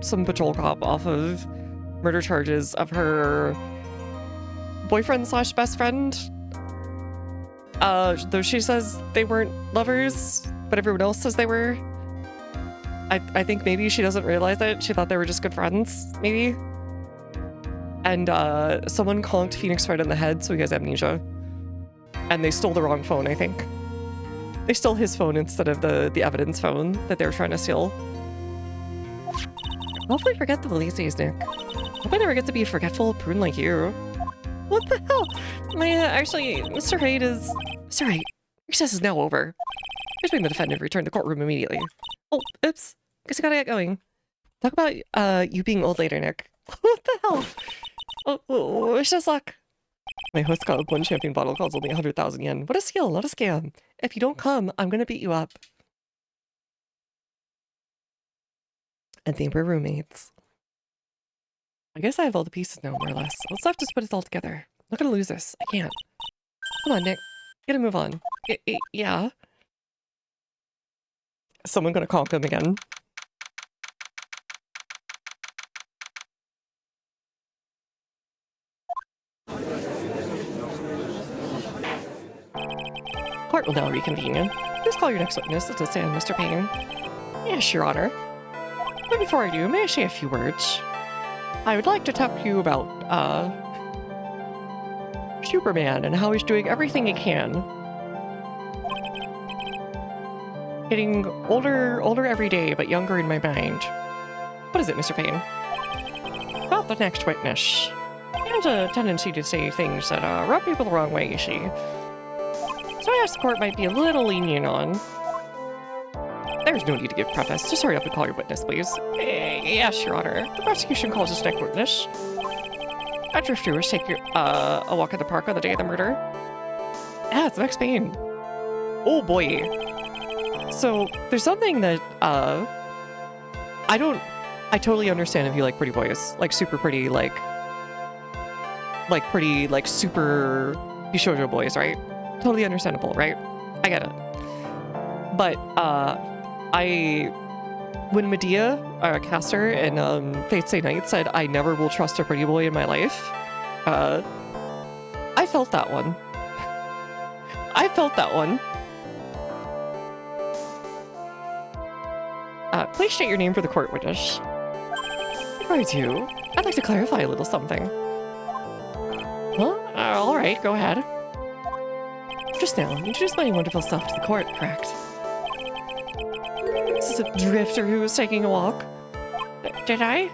some patrol cop, off of murder charges of her boyfriend slash best friend. Though she says they weren't lovers, but everyone else says they were. I think maybe she doesn't realize it. She thought they were just good friends, maybe. And someone conked Phoenix right in the head, so he has amnesia. And they stole the wrong phone, I think. They stole his phone instead of the evidence phone that they were trying to steal. Hopefully forget the Felices, Nick. Hope I never get to be a forgetful prune like you. What the hell? Actually, Mr. Wright is... Mr. Wright, recess is now over. Here's when the defendant returned to the courtroom immediately. Oh, oops. Guess I gotta get going. Talk about you being old later, Nick. What the hell? Oh, wish us luck. My host got one champagne bottle costs only 100,000 yen. What a steal, not a scam. If you don't come, I'm gonna beat you up. And think we're roommates. I guess I have all the pieces now, more or less. What's left is put it all together. I'm not gonna lose this. I can't. Come on, Nick. Gotta move on. Yeah. Someone gonna conk him again. Court will now reconvene. Please call your next witness to stand, Mr. Payne. Yes, Your Honor. But before I do, may I say a few words? I would like to talk to you about, Superman and how he's doing everything he can. Getting older every day, but younger in my mind. What is it, Mr. Payne? About the next witness. He has a tendency to say things that, rub people the wrong way, you see. So I asked the court might be a little lenient on. There's no need to give preface. Just hurry up and call your witness, please. Yes, Your Honor. The prosecution calls this next witness. A drifter was taking a walk at the park on the day of the murder. Yeah, it's Max Payne. Oh boy. So there's something that I totally understand if you like pretty boys, like super pretty, like pretty, like super Bishoujo boys, right? Totally understandable, right? I get it. But when Medea, Caster, in Fate Stay Night said, "I never will trust a pretty boy in my life," I felt that one. I felt that one. Please state your name for the court witness. Before I do, I'd like to clarify a little something. Huh? All right, go ahead. Just now, you introduced my wonderful self to the court, correct? This is a drifter who was taking a walk. Did I?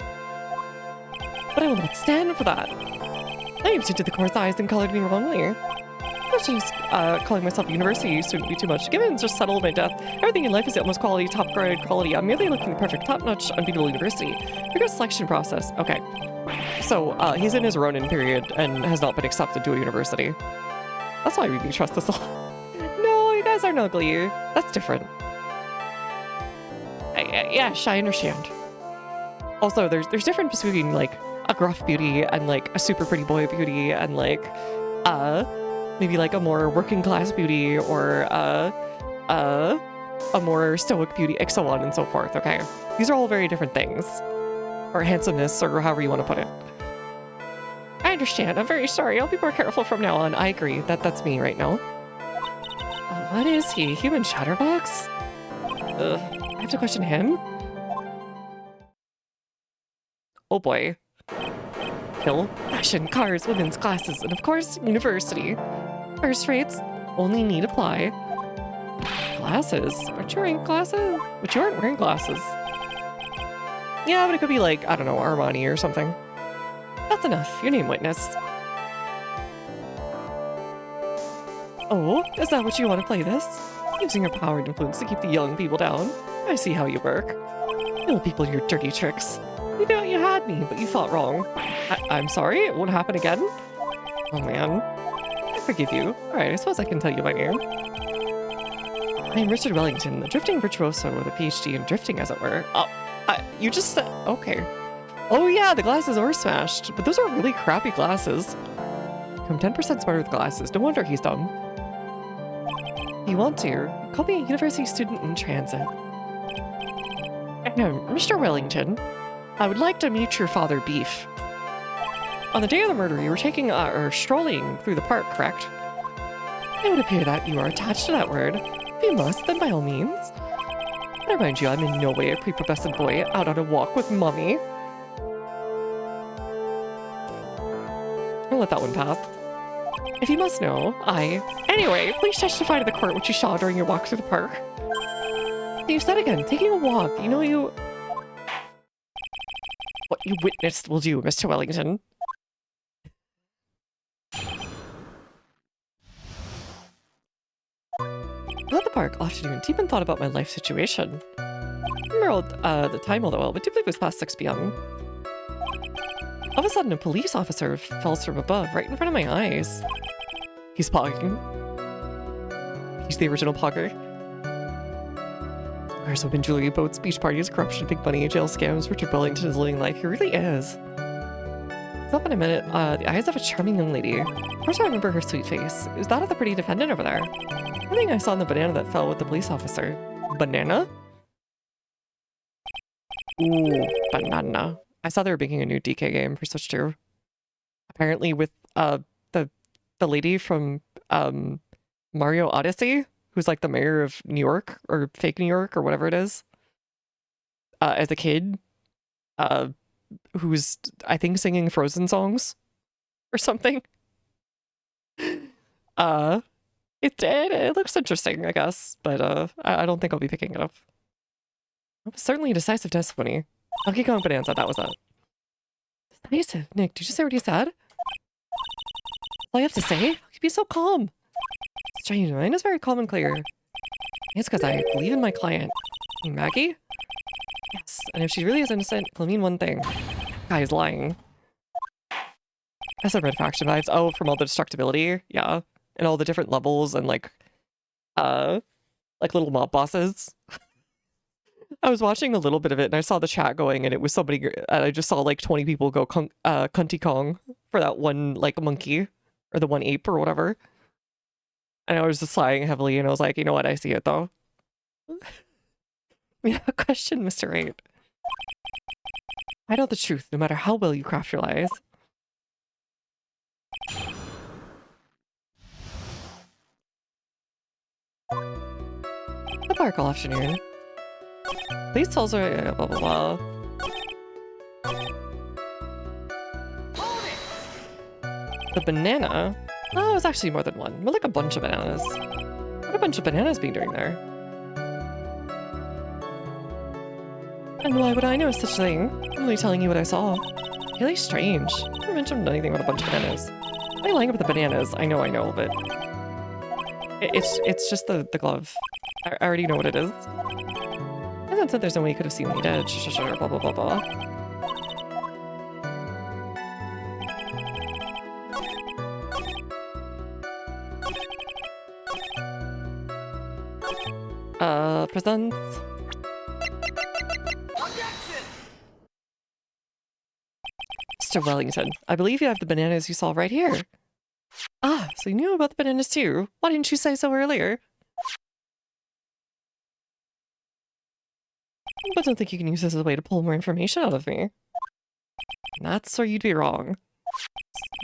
But I will not stand for that. I have tinted the court's eyes and colored me wrongly. Not just calling myself a university student be too much. Given it's just settled my death, everything in life is the utmost quality, top-graded quality. I'm merely looking the perfect, top-notch, unbeatable university. Rigorous selection process. Okay. So, he's in his Ronin period and has not been accepted to a university. That's why we do trust this all. No, you guys aren't ugly. That's different. Yes, I understand. Also, there's difference between, like, a gruff beauty and, like, a super pretty boy beauty and, like, maybe, like, a more working class beauty or, a more stoic beauty, like, so on and so forth, okay? These are all very different things. Or handsomeness, or however you want to put it. I understand. I'm very sorry. I'll be more careful from now on. I agree. That's me right now. What is he? Human chatterbox? Ugh. I have to question him? Oh boy. Pill, fashion, cars, women's classes, and of course, university. First rates only need apply. Glasses? Aren't you wearing glasses? But you aren't wearing glasses. Yeah, but it could be like, I don't know, Armani or something. That's enough. Your name, witness. Oh, is that what you want to play this? Using your power and influence to keep the young people down? I see how you work. You old people, your dirty tricks. You thought you had me, but you thought wrong. I'm sorry, it won't happen again? Oh man. I forgive you. Alright, I suppose I can tell you my name. I am Richard Wellington, the drifting virtuoso with a PhD in drifting, as it were. Oh, You just said... Okay. Oh yeah, the glasses are smashed, but those are really crappy glasses. I'm 10% smarter with glasses. No wonder he's dumb. If you want to, call me a university student in transit. Mr. Wellington, I would like to meet your father, Beef. On the day of the murder, you were taking or strolling through the park, correct? It would appear that you are attached to that word. If you must, then by all means. But I remind you, I'm in no way a prepubescent boy out on a walk with mommy. I'll let that one pass. If you must know, Anyway, please testify to the court what you saw during your walk through the park. You said again, taking a walk. You know you... What you witnessed will do, Mr. Wellington. At the park afternoon, deep in thought about my life situation. I remember the time all that well, but do believe it was past 6 p.m. All of a sudden, a police officer falls from above, right in front of my eyes. He's pogging. He's the original pogger. There's open jewelry boats, beach parties, corruption, big money, jail scams. Richard Wellington is living life. He really is. Stop in a minute. The eyes of a charming young lady. Of course I remember her sweet face. It was that of the pretty defendant over there. I think I saw in the banana that fell with the police officer. Banana? Ooh, banana. I saw they were making a new DK game for Switch 2. Apparently with the lady from Mario Odyssey, who's like the mayor of New York, or fake New York, or whatever it is. As a kid, who's, I think, singing Frozen songs or something. It looks interesting, I guess, but I don't think I'll be picking it up. It was certainly a decisive testimony. Donkey Kong Bonanza, that was it. Decisive. Nick, did you say what you said? All you have to say? How can you be so calm? Strange, mine is very calm and clear. It's because I believe in my client. Maggie? Yes, and if she really is innocent, it'll mean one thing. That guy is lying. That's a Red Faction vibes. Oh, from all the destructibility? Yeah. And all the different levels and like little mob bosses. I was watching a little bit of it and I saw the chat going and it was somebody, and I just saw like 20 people go Cunty Kong for that one like monkey or the one ape or whatever. And I was just sighing heavily and I was like, you know what, I see it though. We have a question, Mr. 8. I know the truth no matter how well you craft your lies. The park all afternoon. Please tell us blah blah blah. The banana? Oh, it was actually more than one. More like a bunch of bananas. What a bunch of bananas being doing there? And why would I know such a thing? I'm only telling you what I saw. Really strange. I never mentioned anything about a bunch of bananas. Am I lying about the bananas? I know, but... It's just the glove. I already know what it is. I thought that there's no way you could have seen what he did. Sure, blah, blah, blah, blah. Presents. Mr. Wellington, I believe you have the bananas you saw right here. Ah, so you knew about the bananas too. Why didn't you say so earlier? But don't think you can use this as a way to pull more information out of me. That's where you'd be wrong.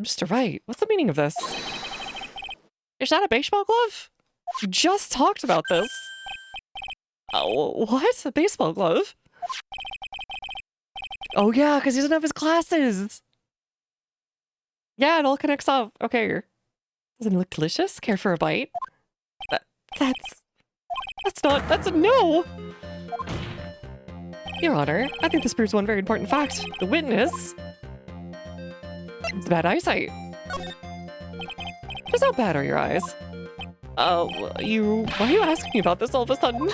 Mr. Wright, what's the meaning of this? Is that a baseball glove? You just talked about this. Oh, what? A baseball glove? Oh yeah, because he doesn't have his glasses. Yeah, it all connects up. Okay. Doesn't it look delicious? Care for a bite? That's a no! Your Honor, I think this proves one very important fact. The witness... It's bad eyesight. Just how bad are your eyes? Why are you asking me about this all of a sudden?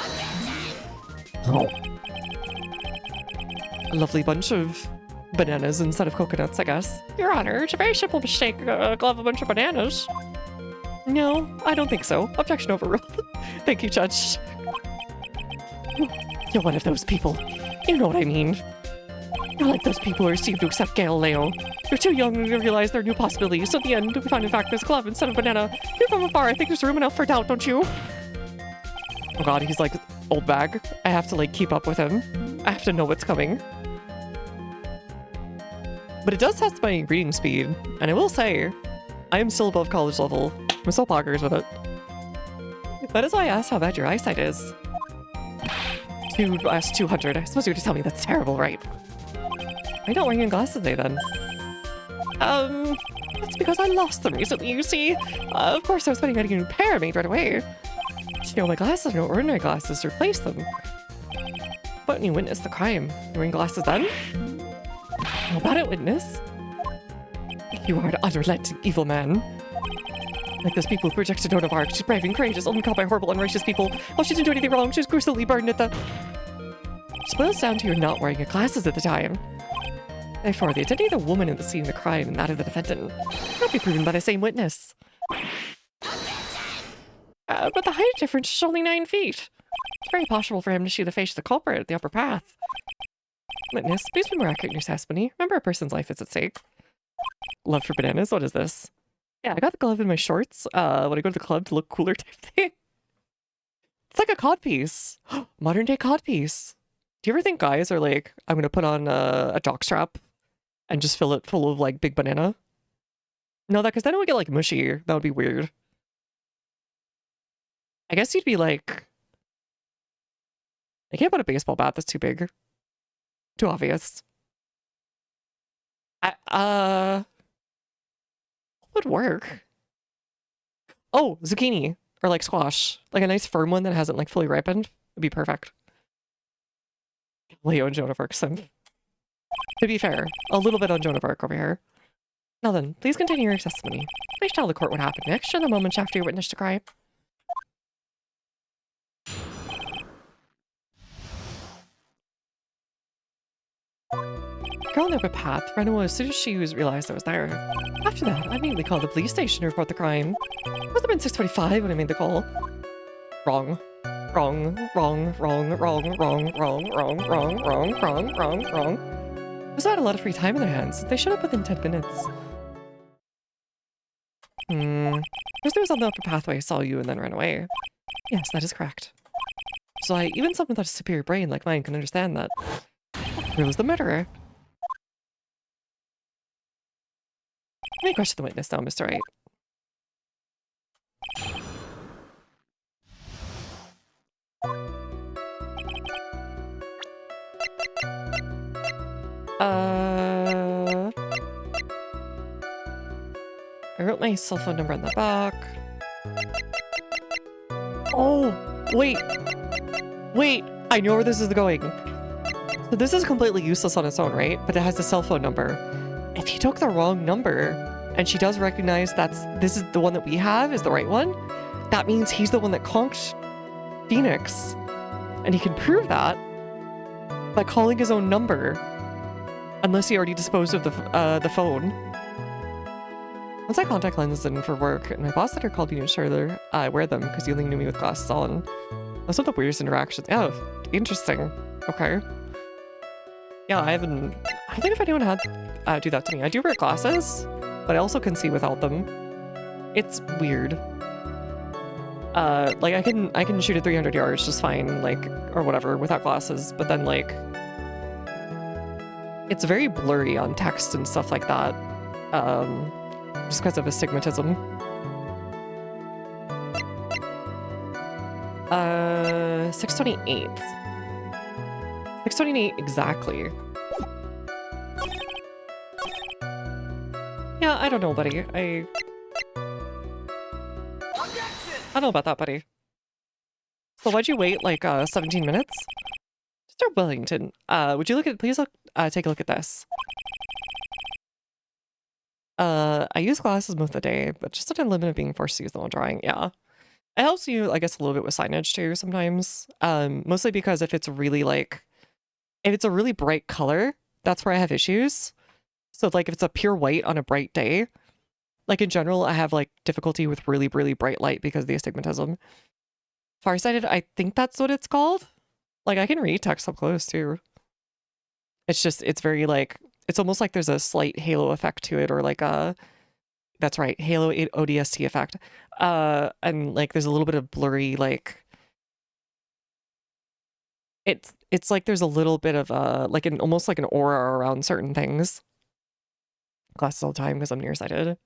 Oh. A lovely bunch of bananas instead of coconuts, I guess. Your Honor, it's a very simple mistake. Glove a bunch of bananas. No, I don't think so. Objection overruled. Thank you, Judge. You're one of those people. You know what I mean. You're like those people who refuse to accept Galileo. You're too young to realize there are new possibilities, so at the end, we find in fact there's a club instead of banana. Here from afar, I think there's room enough for doubt, don't you? Oh god, he's like old bag. I have to like keep up with him. I have to know what's coming. But it does test my reading speed, and I will say, I am still above college level. I'm still poggers with it. That is why I asked how bad your eyesight is. 200. I suppose you're to tell me that's terrible, right? Why are you not wearing your glasses today, then? That's because I lost them recently, you see. Of course, I was planning on getting a new pair made right away. But you know, my glasses are no ordinary glasses to replace them. But when you witness the crime, you're wearing glasses then? How about it, witness? You are an unrelenting evil man. Like those people who project a note of art. She's brave and courageous, only caught by horrible, unrighteous people. Oh, she didn't do anything wrong. She was gruesomely burned at the... It boils down to your not wearing your glasses at the time. Therefore, the identity of the woman in the scene of the crime and that of the defendant cannot be proven by the same witness. But the height difference is only 9 feet. It's very possible for him to see the face of the culprit at the upper path. Witness, please be more accurate in your testimony. Remember, a person's life is at stake. Love for bananas? What is this? Yeah, I got the glove in my shorts when I go to the club to look cooler type thing. It's like a codpiece. Modern day codpiece. Do you ever think guys are like, I'm going to put on a jockstrap and just fill it full of like big banana? No, that because then it would get like mushy. That would be weird. I guess you'd be like, I can't put a baseball bat that's too big. Too obvious. Would work. Oh, zucchini. Or like squash. Like a nice firm one that hasn't like fully ripened. Would be perfect. Leo and Joan of Arc synth. To be fair, a little bit on Joan of Arc over here. Now then, please continue your testimony. Please tell the court what happened next during the moments after you witnessed a crime. The girl in the path ran away as soon as she realized I was there. After that, I immediately called the police station to report the crime. It must have been 6:25 when I made the call. Wrong. Wrong. There's not a lot of free time in their hands. They shut up within 10 minutes. First there was on the upper pathway, saw you, and then ran away. Yes, that is correct. So even someone without a superior brain like mine can understand that. Who was the murderer? Let me question the witness now, Mr. Wright. I wrote my cell phone number on the back. Oh, wait. Wait, I know where this is going. So this is completely useless on its own, right? But it has a cell phone number. If he took the wrong number, and she does recognize this is the one that we have, is the right one, that means he's the one that conked Phoenix. And he can prove that by calling his own number. Unless he already disposed of the phone. Once I contact lenses in for work, and my boss later called me to ensure that I wear them because he only knew me with glasses on. That's one of the weirdest interactions. Oh, interesting. Okay. Yeah, I don't think if anyone had do that to me. I do wear glasses, but I also can see without them. It's weird. Like I can shoot at 300 yards just fine, like, or whatever, without glasses, but then like it's very blurry on text and stuff like that. Just because of astigmatism. 628. 628 exactly. Yeah, I don't know, buddy. I don't know about that, buddy. So why'd you wait like 17 minutes? Mr. Wellington, would you please take a look at this. I use glasses most of the day, but just at a limit of being forced to use them while drawing, yeah. It helps you, I guess, a little bit with signage too sometimes. Mostly because if it's a really bright color, that's where I have issues. So like if it's a pure white on a bright day, like in general, I have like difficulty with really, really bright light because of the astigmatism. Farsighted, I think that's what it's called. Like I can read text up close too. It's just, it's very like, it's almost like there's a slight halo effect to it, or like a, that's right, halo ODST effect. And like there's a little bit of blurry, like, it's like there's a little bit of like an, almost like an aura around certain things. Glasses all the time because I'm nearsighted.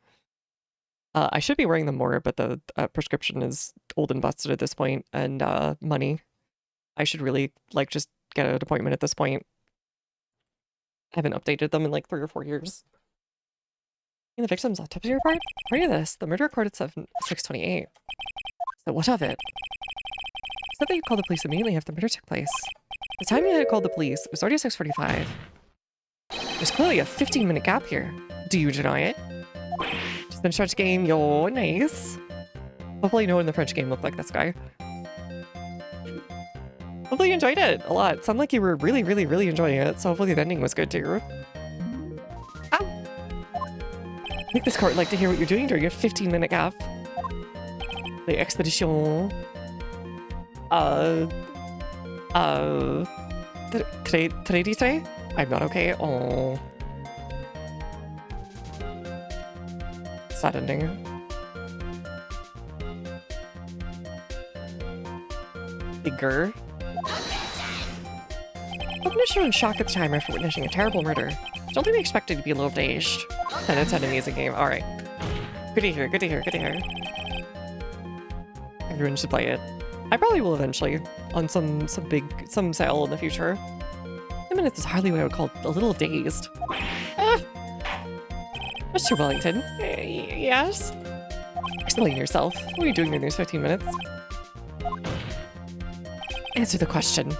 I should be wearing them more, but the prescription is old and busted at this point, and money. I should really like just get an appointment at this point. I haven't updated them in like 3 or 4 years. And the victim's autopsy report? According to this, the murder occurred at 6:28. So what of it? It said that you called the police immediately after the murder took place. The time you had called the police, it was already 6:45. There's clearly a 15-minute gap here. Do you deny it? Just finished French game, yo, nice. Hopefully no one in the French game looked like this guy. Hopefully you enjoyed it a lot. Sounded like you were really, really, really enjoying it, so hopefully the ending was good too. Ow! I think this court would like to hear what you're doing during your 15-minute gap. The expedition. Today? I'm not okay. Oh. Sad ending. Bigger. Witness in shock at the time after witnessing a terrible murder. Don't think we expected to be a little dazed. And it's an amazing game. Alright. Good to hear, good to hear, good to hear. Everyone should play it. I probably will eventually on some sale in the future. I mean, it's hardly what I would call a little dazed. Mr. Wellington. Yes? Explain yourself. What are you doing in these 15 minutes? Answer the question.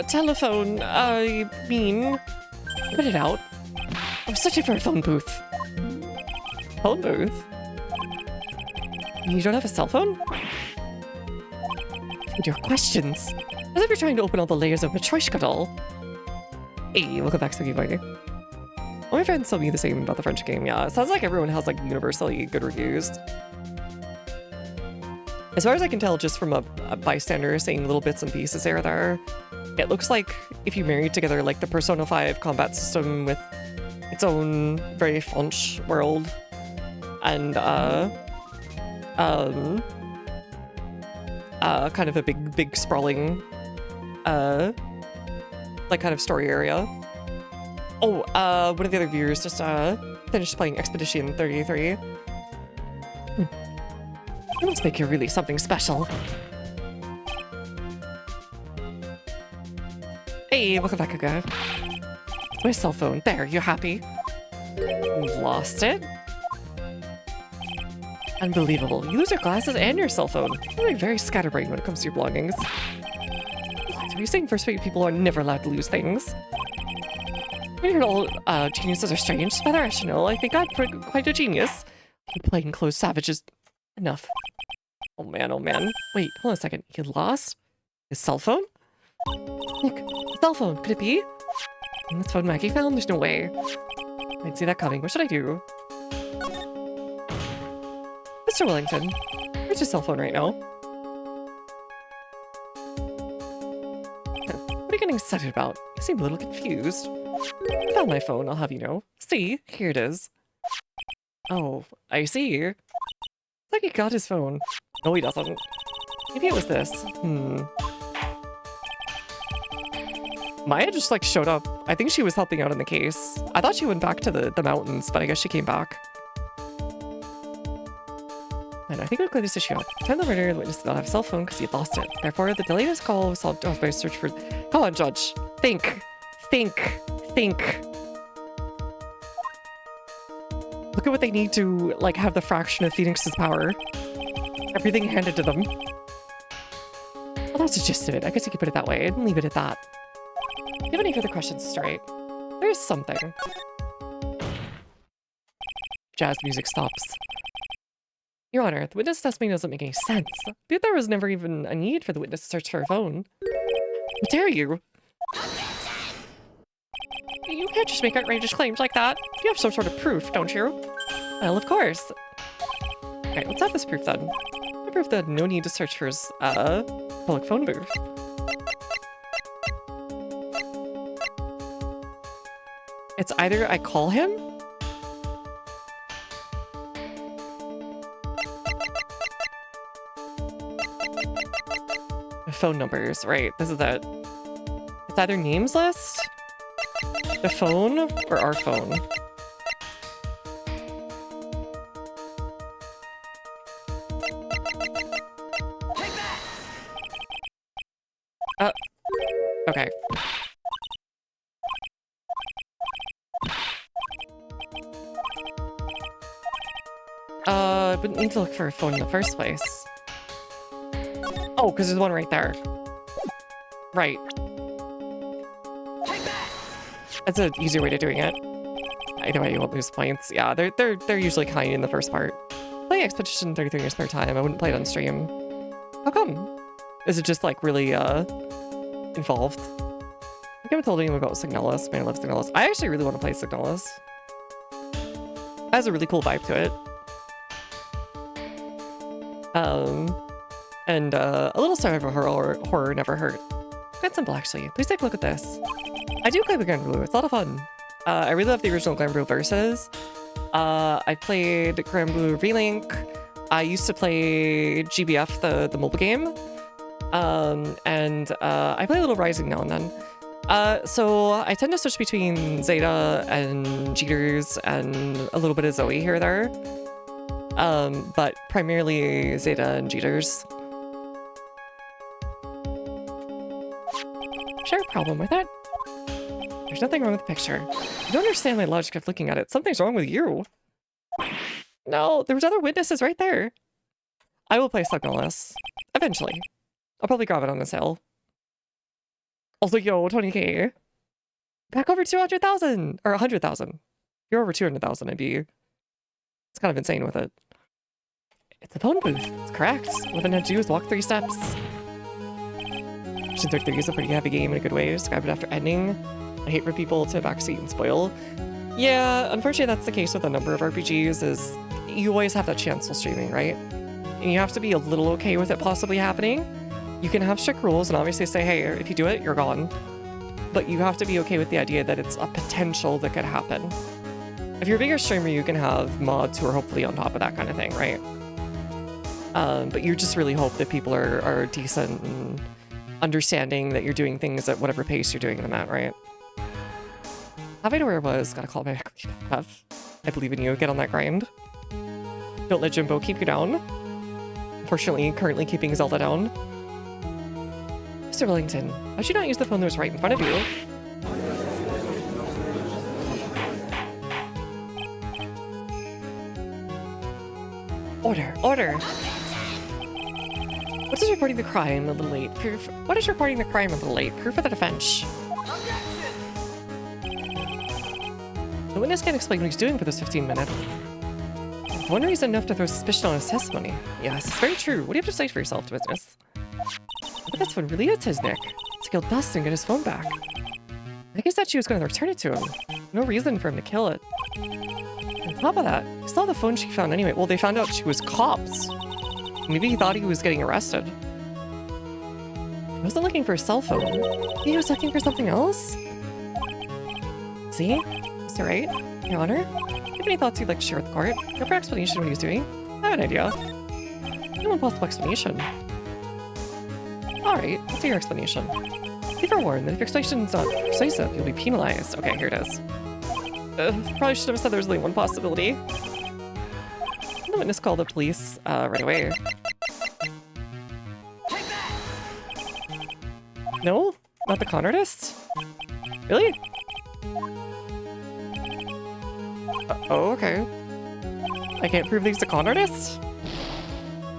Telephone, I mean... Spit it out. I'm searching for a phone booth. Phone booth? You don't have a cell phone? With your questions. As if you're trying to open all the layers of Matryoshka doll. Hey, welcome back, Sugi Boy. All my friends told me the same about the French game, yeah. It sounds like everyone has like universally good reviews. As far as I can tell, just from a bystander seeing little bits and pieces here or there, it looks like if you married together like the Persona 5 combat system with its own very French world and kind of a big sprawling like kind of story area. Oh, one of the other viewers just finished playing Expedition 33. You must think you're really something special. Hey, welcome back again. My cell phone. There, you're happy? You lost it? Unbelievable. You lose your glasses and your cell phone. You're like very scatterbrained when it comes to your belongings. Are you saying first-rate people are never allowed to lose things? I heard all geniuses are strange. By the rational, I think I'm quite a genius. You plainclothes savages. Enough. Oh man, oh man. Wait, hold on a second. He lost his cell phone? Look, his cell phone. Could it be? This phone Maggie found? There's no way. I didn't see that coming. What should I do? Mr. Wellington, where's your cell phone right now? What are you getting excited about? You seem a little confused. I found my phone, I'll have you know. See, here it is. Oh, I see. It's like he got his phone. No, he doesn't. Maybe it was this. Maya just like showed up. I think she was helping out in the case. I thought she went back to the mountains, but I guess she came back. And I think we'll clear this issue up. Time the murder, the witness did not have a cell phone because he had lost it. Therefore, the delayed call was solved by search for... Come on, Judge. Think. Think. Think. Look at what they need to, like, have the fraction of Phoenix's power. Everything handed to them. Well, that's the gist of it. I guess you could put it that way and leave it at that. Do you have any further questions, Straight? There's something. Jazz music stops. Your Honor, the witness testimony doesn't make any sense. There was never even a need for the witness to search for a phone. How dare you? You can't just make outrageous claims like that. You have some sort of proof, don't you? Well, of course. Okay, let's have this proof then. The proof that no need to search for his, public phone booth. either I call him. Phone numbers, right? This is it. It's either names list, the phone, or our phone. Okay. I wouldn't need to look for a phone in the first place. Oh, because there's one right there. Right. That's an easier way to doing it. Either way, you won't lose points. Yeah, they're usually kind in the first part. Play Expedition 33 in your spare time. I wouldn't play it on stream. How come? Is it just like really involved? I haven't told anyone about Signalis. Man, I love Signalis. I actually really want to play Signalis. It has a really cool vibe to it. And a little survival horror never hurt. Quite simple, actually. Please take a look at this. I do play with Granblue. It's a lot of fun. I really love the original Granblue Versus. I played Granblue Relink. I used to play GBF, the mobile game. And I play a little Rising now and then. So I tend to switch between Zeta and Jeeters and a little bit of Zoe here or there. But primarily Zeta and Jeeters. Sure, problem with it. There's nothing wrong with the picture. You don't understand my logic of looking at it. Something's wrong with you. No, there was other witnesses right there. I will play Signalis. Eventually. I'll probably grab it on the sale. Also, yo, 20k. Back over 200,000! Or 100,000. If you're over 200,000, I'd be... It's kind of insane with it. It's a phone booth. It's correct. All I've had to do is walk 3 steps. Mission 33 is a pretty heavy game in a good way to describe it after ending. I hate for people to backseat and spoil. Yeah, unfortunately that's the case with a number of RPGs, is you always have that chance while streaming, right? And you have to be a little okay with it possibly happening. You can have strict rules and obviously say, hey, if you do it, you're gone. But you have to be okay with the idea that it's a potential that could happen. If you're a bigger streamer, you can have mods who are hopefully on top of that kind of thing, right? But you just really hope that people are decent and understanding that you're doing things at whatever pace you're doing them at, right? Have I know where it was? Gotta call back. I believe in you. Get on that grind. Don't let Jimbo keep you down. Unfortunately, currently keeping Zelda down. Mr. Wellington, how'd you not use the phone that was right in front of you? Order, order. What is reporting the crime a little late? Proof. What is reporting the crime a little late? Proof of the defense. The witness can't explain what he's doing for those 15 minutes. One reason enough to throw suspicion on his testimony. Yes, it's very true. What do you have to say for yourself, witness? But this one really is his Nick. To kill Dust and get his phone back. I guess that she was going to return it to him. No reason for him to kill it. On top of that, he saw the phone she found anyway. Well, they found out she was cops. Maybe he thought he was getting arrested. He wasn't looking for a cell phone. He was looking for something else? See? Is that right? Your Honor? Do you have any thoughts you'd like to share with the court? No for explanation of what he was doing? I have an idea. No one possible explanation. Alright, let's hear your explanation. Be forewarned that if your explanation is not persuasive, you'll be penalized. Okay, here it is. Probably should have said there was only one possibility. The witness called the police right away. No? Not the con artist? Really? Oh, okay. I can't prove these a con artist?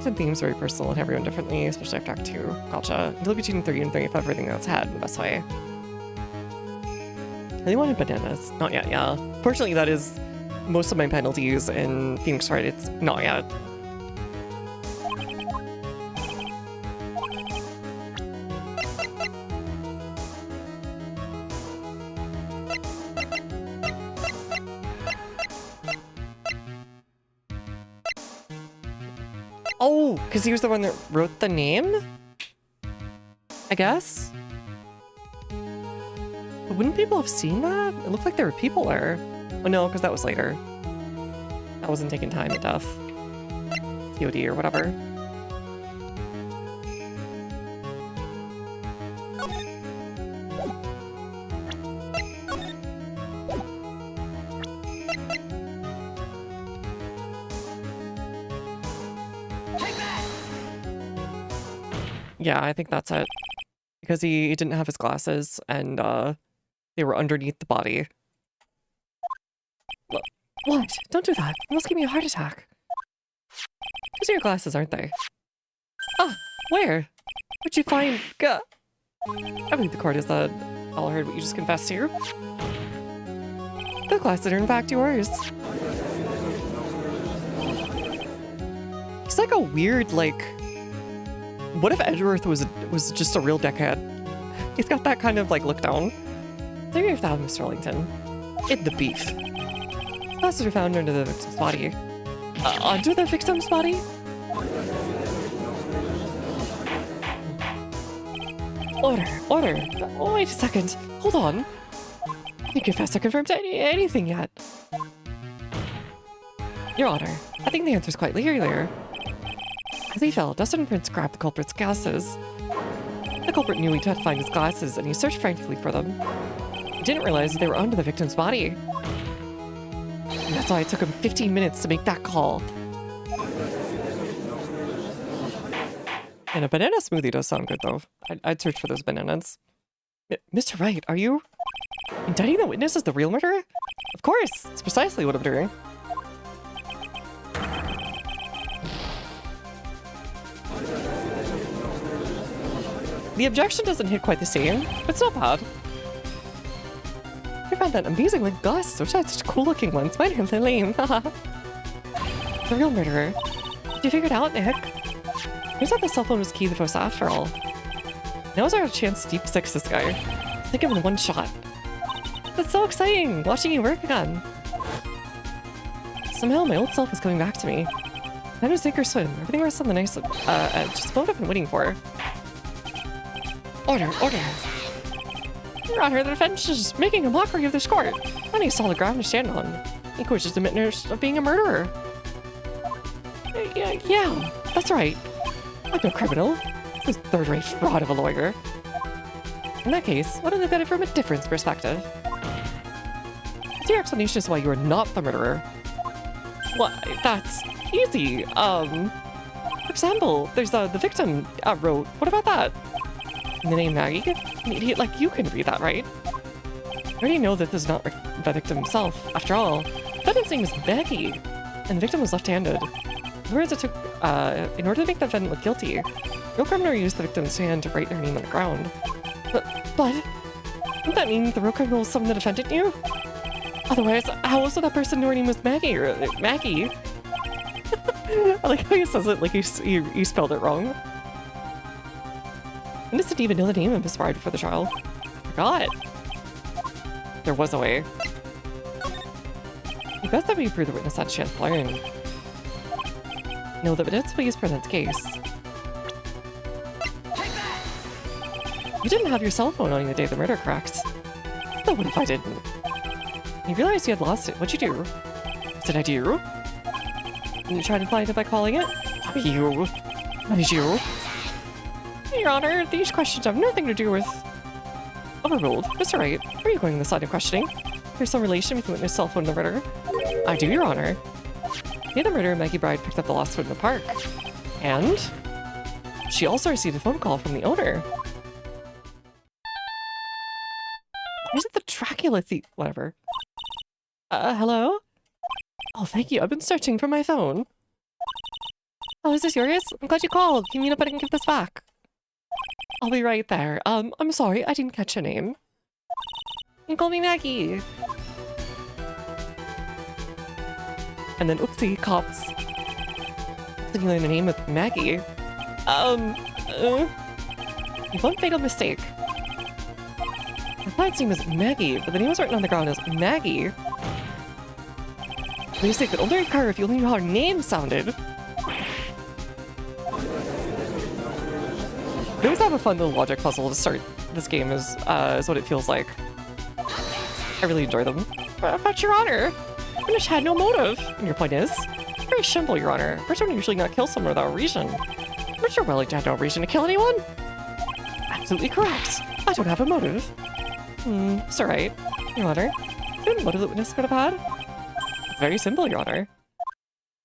Some themes very personal and everyone differently, especially after Act 2. Gotcha. Until between 30 and 35 everything that's had in the best way. I really wanted bananas. Not yet, yeah. Fortunately, that is most of my penalties in Phoenix Wright. It's not yet. Oh, because he was the one that wrote the name? I guess? But wouldn't people have seen that? It looked like there were people there. Oh no, because that was later. That wasn't taking time at death. TOD or whatever. Yeah, I think that's it. Because he didn't have his glasses and they were underneath the body. What? Don't do that. You almost give me a heart attack. Those are your glasses, aren't they? Ah, where? Where'd you find... I believe the court is that all heard what you just confessed to. The glasses are in fact yours. He's like a weird, like... What if Edgeworth was just a real dickhead? He's got that kind of, like, look down. So you found Mr. Ellington. In the beef. Glasses were found under the victim's body. Under the victim's body? Order. Oh, wait a second. Hold on. You confessed or confirmed to anything yet. Your Honor, I think the answer's quite clear. As he fell, Dustin Prince grabbed the culprit's glasses. The culprit knew he'd had to find his glasses, and he searched frantically for them. He didn't realize that they were under the victim's body. And that's why it took him 15 minutes to make that call. And a banana smoothie does sound good, though. I'd search for those bananas. Mr. Wright, are you indicting the witness as the real murderer? Of course! It's precisely what I'm doing. The objection doesn't hit quite the same, but it's not bad. I found that amazing link glasses, which had such cool looking ones. Mine are lame, haha. The real murderer. Did you figure it out, Nick? Turns out the cell phone was key to the post after all. Now's our chance to deep six this guy. Let's take him in one shot. That's so exciting, watching you work again. Somehow my old self is coming back to me. Time to sink or swim. Everything rests on the nice just what I've been waiting for. Order. Your Honor, the defense is making a mockery of this court. I need solid ground to stand on. He accuses the witness of being a murderer. Yeah, that's right. I'm no criminal. This is third-rate fraud of a lawyer. In that case, why don't we look at it from a different perspective? What's your explanation as to why you are not the murderer? Why, that's easy. For example, there's the victim wrote. What about that? In the name Maggie? An idiot like you can read that, right? I already know that this is not the victim himself. After all, the defendant's name is Maggie, and the victim was left-handed. In other words, it took, in order to make the defendant look guilty, real criminal used the victim's hand to write their name on the ground. But, wouldn't that mean the real criminal was someone the defendant knew? Otherwise, how else would that person know her name was Maggie, or Maggie? I like how he says it like you spelled it wrong. I didn't even know the name of Miss Bride before the trial. I forgot. There was a way. You best that we prove the witness had a chance to learn. No, the evidence we use for that case. You didn't have your cell phone on you the day of the murder, correct? But what if I didn't? You realized you had lost it. What'd you do? What did I do? And you tried to find it by calling it? You. What did you? Your Honor, these questions have nothing to do with... Overruled. Mr. Wright, where are you going this line of questioning? There's some relation between the witness' cell phone and the murder. I do, Your Honor. The other murderer, Maggie Bride, picked up the lost foot in the park. And... she also received a phone call from the owner. Is it the Dracula thief? Whatever. Hello? Oh, thank you. I've been searching for my phone. Oh, is this yours? I'm glad you called. Can you meet up and I can give this back? I'll be right there. I'm sorry, I didn't catch your name. You can call me Maggie. And then, oopsie, cops. Thinking the name of Maggie. One fatal mistake. My client's name is Maggie, but the name was written on the ground as Maggie. The mistake that only occur if you only knew how her name sounded. We always have a fun little logic puzzle to start this game is what it feels like. I really enjoy them. But Your Honor, Witness had no motive. And your point is? Very simple, Your Honor. A person would usually not kill someone without a reason. Mr. Wellington had no reason to kill anyone. Absolutely correct. I don't have a motive. It's alright, Your Honor. Is there any motive the witness could have had? It's very simple, Your Honor.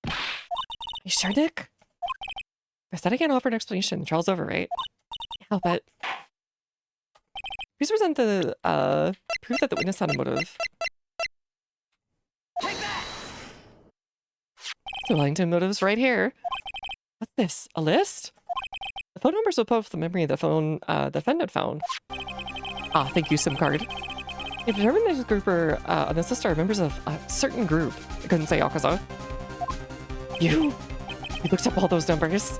You sure, Nick? I said I can't offer an explanation. The trial's over, right? Yeah, but... Please present the, proof that the witness had a motive.
Take that!
The Wellington motive's right here. What's this? A list? The phone numbers will pop up the memory of the phone the defendant found. Ah, thank you, SIM card. It determined that this group are on this list are members of a certain group. I couldn't say Yakuza. You looked up all those numbers.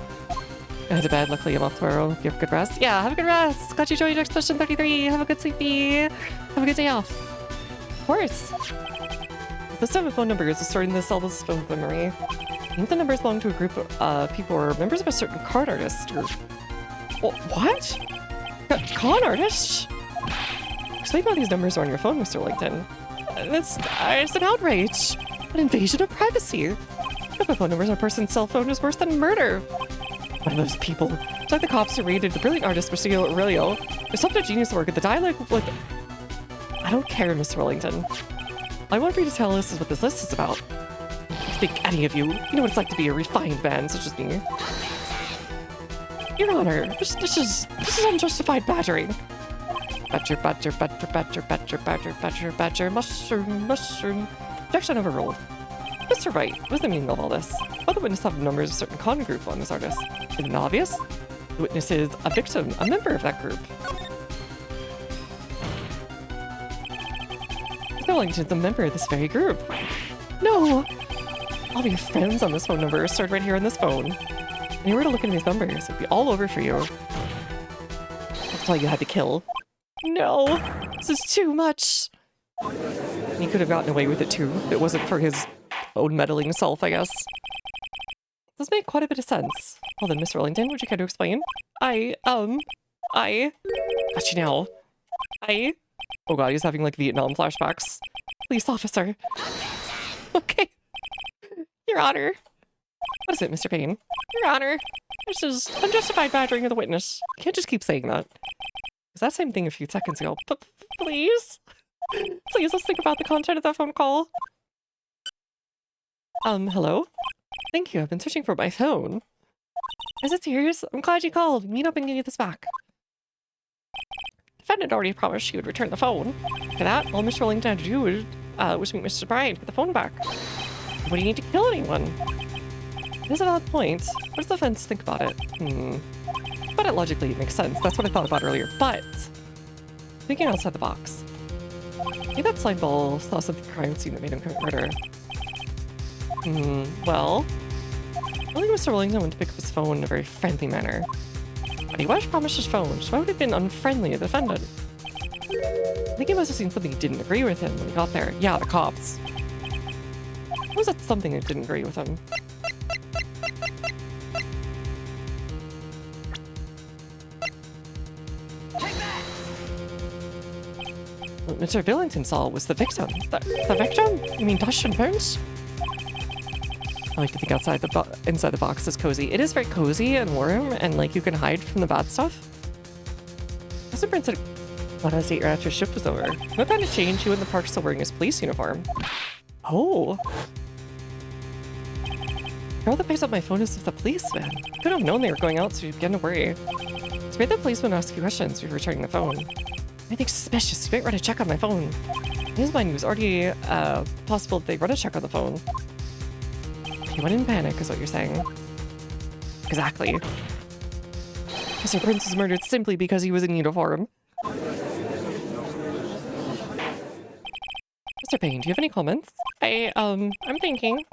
I had to bed. Luckily, I'm off tomorrow. You have a good rest. Yeah, have a good rest. Glad you joined Expedition 33. Have a good sleepy. Have a good day off. Of course. This type of phone number is stored in the cell's phone memory. I think the numbers belong to a group of people or members of a certain con artist group. What? Con artist? Explain how these numbers are on your phone, Mr. Langton. It's an outrage. An invasion of privacy. The phone numbers on a person's cell phone is worse than murder. One of those people. It's like the cops who raided the brilliant artist Marcio Aurelio. There's something genius work at the dialect with... I don't care, Mr. Wellington. All I want for you to tell us is what this list is about. I think any of you know what it's like to be a refined man such as me. Your Honor, this is unjustified battering. Badger, mushroom. Objection overruled. Mr. Wright, what is the meaning of all this? Why the witness have numbers of a certain con group on this artist? Is it obvious? The witness is a victim, a member of that group. Mr. Wellington's a member of this very group. No! All of your friends on this phone number are stored right here on this phone. If you were to look at these numbers, it'd be all over for you. That's why you had to kill. No! This is too much! He could have gotten away with it too, if it wasn't for his own meddling self, I guess. This makes quite a bit of sense. Well then, Mr. Wellington, would you care to explain? Got you now. Oh god, he's having like Vietnam flashbacks. Police officer. Okay. Your Honor. What is it, Mr. Payne? Your Honor. This is unjustified battering of the witness. You can't just keep saying that. Is that same thing a few seconds ago? Please? Please, let's think about the content of that phone call. Hello? Thank you, I've been searching for my phone. Is it serious? I'm glad you called. Meet up and give you this back. Defendant already promised she would return the phone. For that, all Mr. Wellington had to do was meet Mr. Bryan to get the phone back. What do you need to kill anyone? It is a valid point. What does the defense think about it? But it logically makes sense. That's what I thought about earlier. But thinking outside the box. Maybe that slime ball saw something crime scene that made him commit murder. Well, I think Mr. Wellington went to pick up his phone in a very friendly manner. But he was promised his phone, so why would he have been unfriendly to the defendant? I think he must have seen something he didn't agree with him when he got there. Yeah, the cops. What was that something that didn't agree with him? What Mr. Billington saw was the victim. The victim? You mean Dustin Burns? I like to think inside the box is cozy. It is very cozy and warm, and like you can hide from the bad stuff. Mr. Burns said, "What has 8 after shift was over? No time to change. You in the park still wearing his police uniform." Oh. The girl that picks up my phone is with the policeman. Could have known they were going out, so you began to worry. It's great that the policeman asked you questions before returning the phone. Anything suspicious, you might run a check on my phone. In his mind, it was already possible that they run a check on the phone. He went in panic, is what you're saying. Exactly. Mr. Prince was murdered simply because he was in uniform. Mr. Payne, do you have any comments? I'm thinking.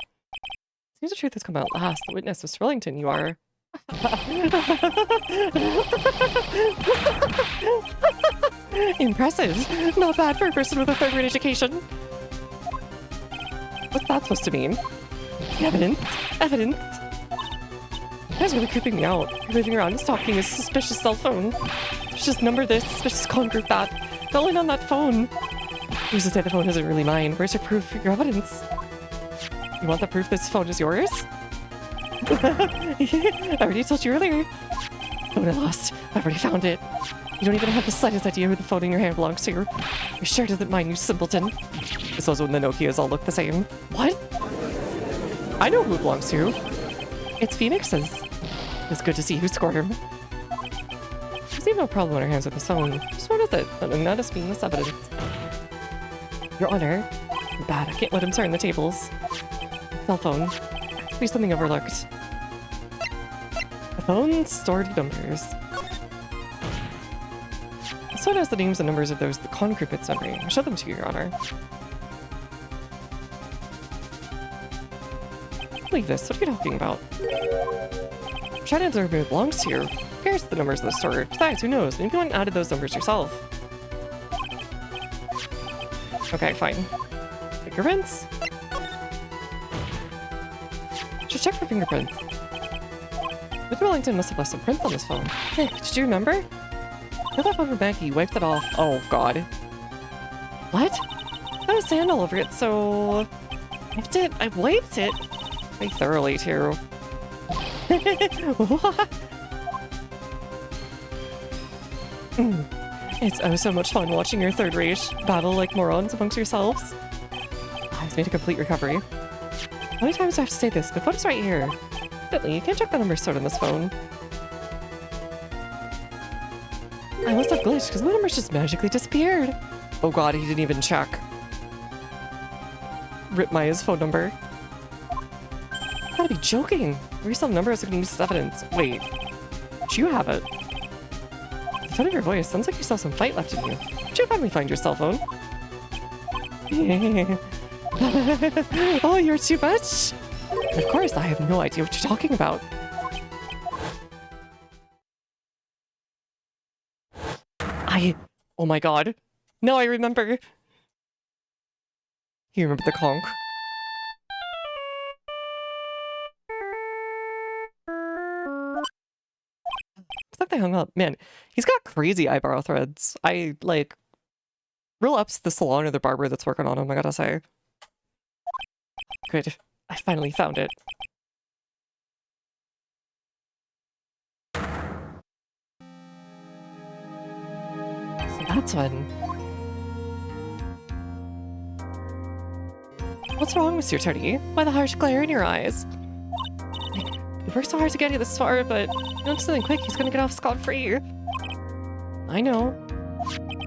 Seems the truth has come out last. The witness was Wellington. You are... Impressive. Not bad for a person with a third-grade education. What's that supposed to mean? Evidence? Evidence? That is really creeping me out. You're moving around and stalking his suspicious cell phone. Suspicious number this, suspicious con group that. Calling on that phone. Who's to say the phone isn't really mine? Where's your proof, your evidence? You want the proof this phone is yours? I already told you earlier. Phone I lost. I've already found it. You don't even have the slightest idea who the phone in your hand belongs to. You're sure it isn't mine, you simpleton. This was when the Nokias all look the same. What? I know who it belongs to. It's Phoenix's. It's good to see who scored him. There's even no problem on our hands with this phone. Just what is it? Not as meaningless evidence. Your Honor. Bad, I can't let him turn the tables. Cell phone. There's something overlooked. The phone stored numbers. This one has the names and numbers of those the concrete bits memory. I'll show them to you, Your Honor. Leave this. What are you talking about? Try to answer who it belongs to you. Who cares the numbers of the store? Besides, who knows? Maybe you went and added those numbers yourself. Okay, fine. Fingerprints? Just check for fingerprints. Mr. Wellington must have left some prints on this phone. Hey, did you remember? I left one for Maggie, wiped it off. Oh, God. What? I had a sand all over it, so... I wiped it. Like, thoroughly, too. What? It's oh so much fun watching your third rage battle like morons amongst yourselves. I've made a complete recovery. How many times do I have to say this? My phone is right here. Definitely, you can't check the numbers stored on this phone. I must have glitched because the numbers just magically disappeared. Oh god, he didn't even check. Rip Maya's phone number. You gotta be joking. Where are some numbers that can use as evidence? Wait, do you have it? The tone of your voice sounds like you still have some fight left in you. Did you finally find your cell phone? Oh, you're too much? Of course, I have no idea what you're talking about. Oh my god. Now I remember. You remember the conch? It's like they hung up. Man, he's got crazy eyebrow threads. Real ups to the salon or the barber that's working on him, I gotta say. Good. I finally found it. So that's when... What's wrong, Mr. Tony? Why the harsh glare in your eyes? You worked so hard to get you this far, but you know something quick, he's gonna get off scot-free. I know.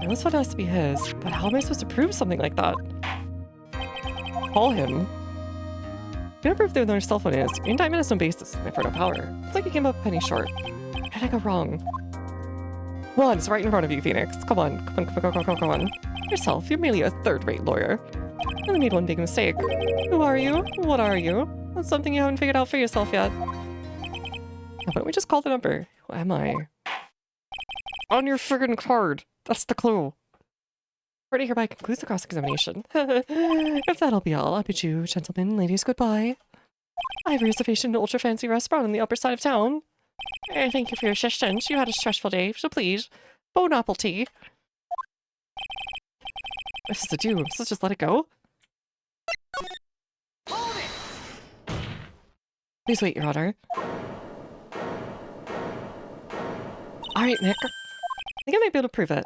And this one has to be his, but how am I supposed to prove something like that? Call him. You gotta prove their cell phone is. Your indictment has no basis, and therefore no power. It's like you came up a penny short. How did I go wrong? Come on, it's right in front of you, Phoenix. Come on, come on. Yourself, you're merely a third-rate lawyer. You only made one big mistake. Who are you? What are you? That's something you haven't figured out for yourself yet. Why don't we just call the number? Who am I? On your friggin' card. That's the clue. Ready hereby concludes the cross-examination. If that'll be all, I bid you, gentlemen, ladies, goodbye. I have a reservation in an ultra-fancy restaurant on the upper side of town. Thank you for your assistance. You had a stressful day, so please, bon appetit. What's this to do? So just let it go? Please wait, Your Honor. Alright, Nick. I think I might be able to prove it.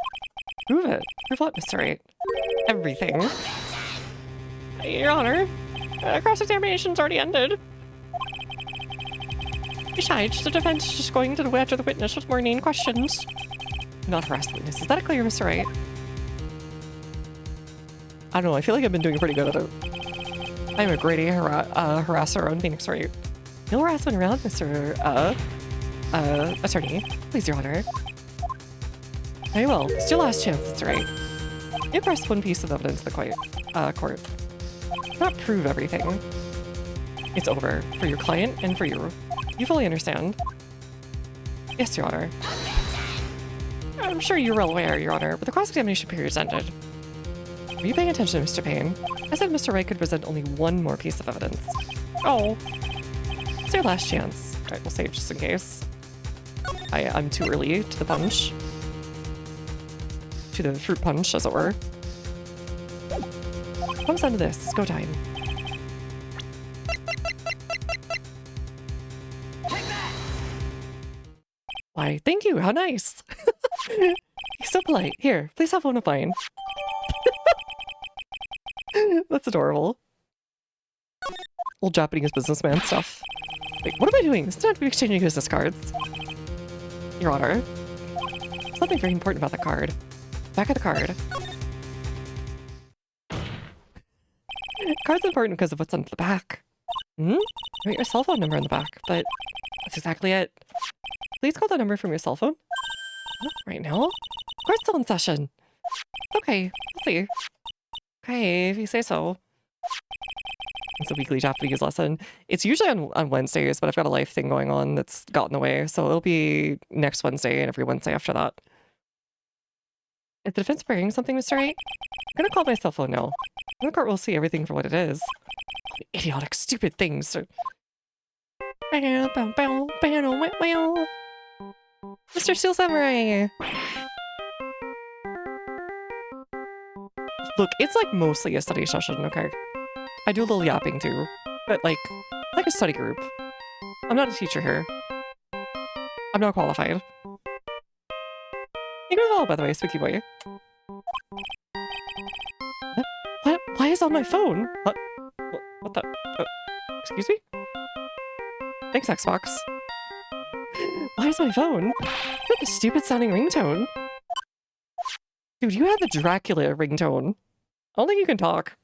Prove it? Prove what, Mr. Wright? Everything. Your Honor, cross-examination's already ended. Besides, the defense is just going to the wedge of the witness with more inane questions. Not harass the witness. Is that clear, Mr. Wright? I don't know, I feel like I've been doing pretty good at it. I'm a grade A harasser on Phoenix Wright. No harassment around, Mr. Attorney. Please, Your Honor. Very well. It's your last chance, Mr. Wright. You pressed one piece of evidence in the court. Not prove everything. It's over. For your client and for you. You fully understand? Yes, Your Honor. I'm sure you're well aware, Your Honor, but the cross-examination period's ended. Were you paying attention, Mr. Payne? I said Mr. Wright could present only one more piece of evidence. Oh. It's your last chance. Alright, we'll save just in case. I'm too early to the punch. To the fruit punch, as it were. comes down to this. It's go time. Why, thank you. How nice. He's so polite. Here, please have one of mine. That's adorable. Old Japanese businessman stuff. Wait, what am I doing? This is not exchanging business cards. Your Honor. Something very important about the card. Back of the card. Card's important because of what's on the back. Hmm? Write your cell phone number on the back, but that's exactly it. Please call the number from your cell phone. Not right now? Card's still in session. Okay, let's see. Okay, if you say so. It's a weekly Japanese lesson. It's usually on Wednesdays, but I've got a life thing going on that's got in the way, so it'll be next Wednesday and every Wednesday after that. Is the defense bringing something, Mr. Wright? I'm gonna call my cell phone now. The court will see everything for what it is. Idiotic, stupid things. Mr. Steel Samurai! Look, it's like mostly a study session, okay? I do a little yapping too, but like a study group. I'm not a teacher here. I'm not qualified. Thank you all, by the way, Spooky Boy. What? Why is it on my phone? What the? Excuse me? Thanks, Xbox. Why is my phone? What a stupid sounding ringtone. Dude, you have the Dracula ringtone. I don't think you can talk.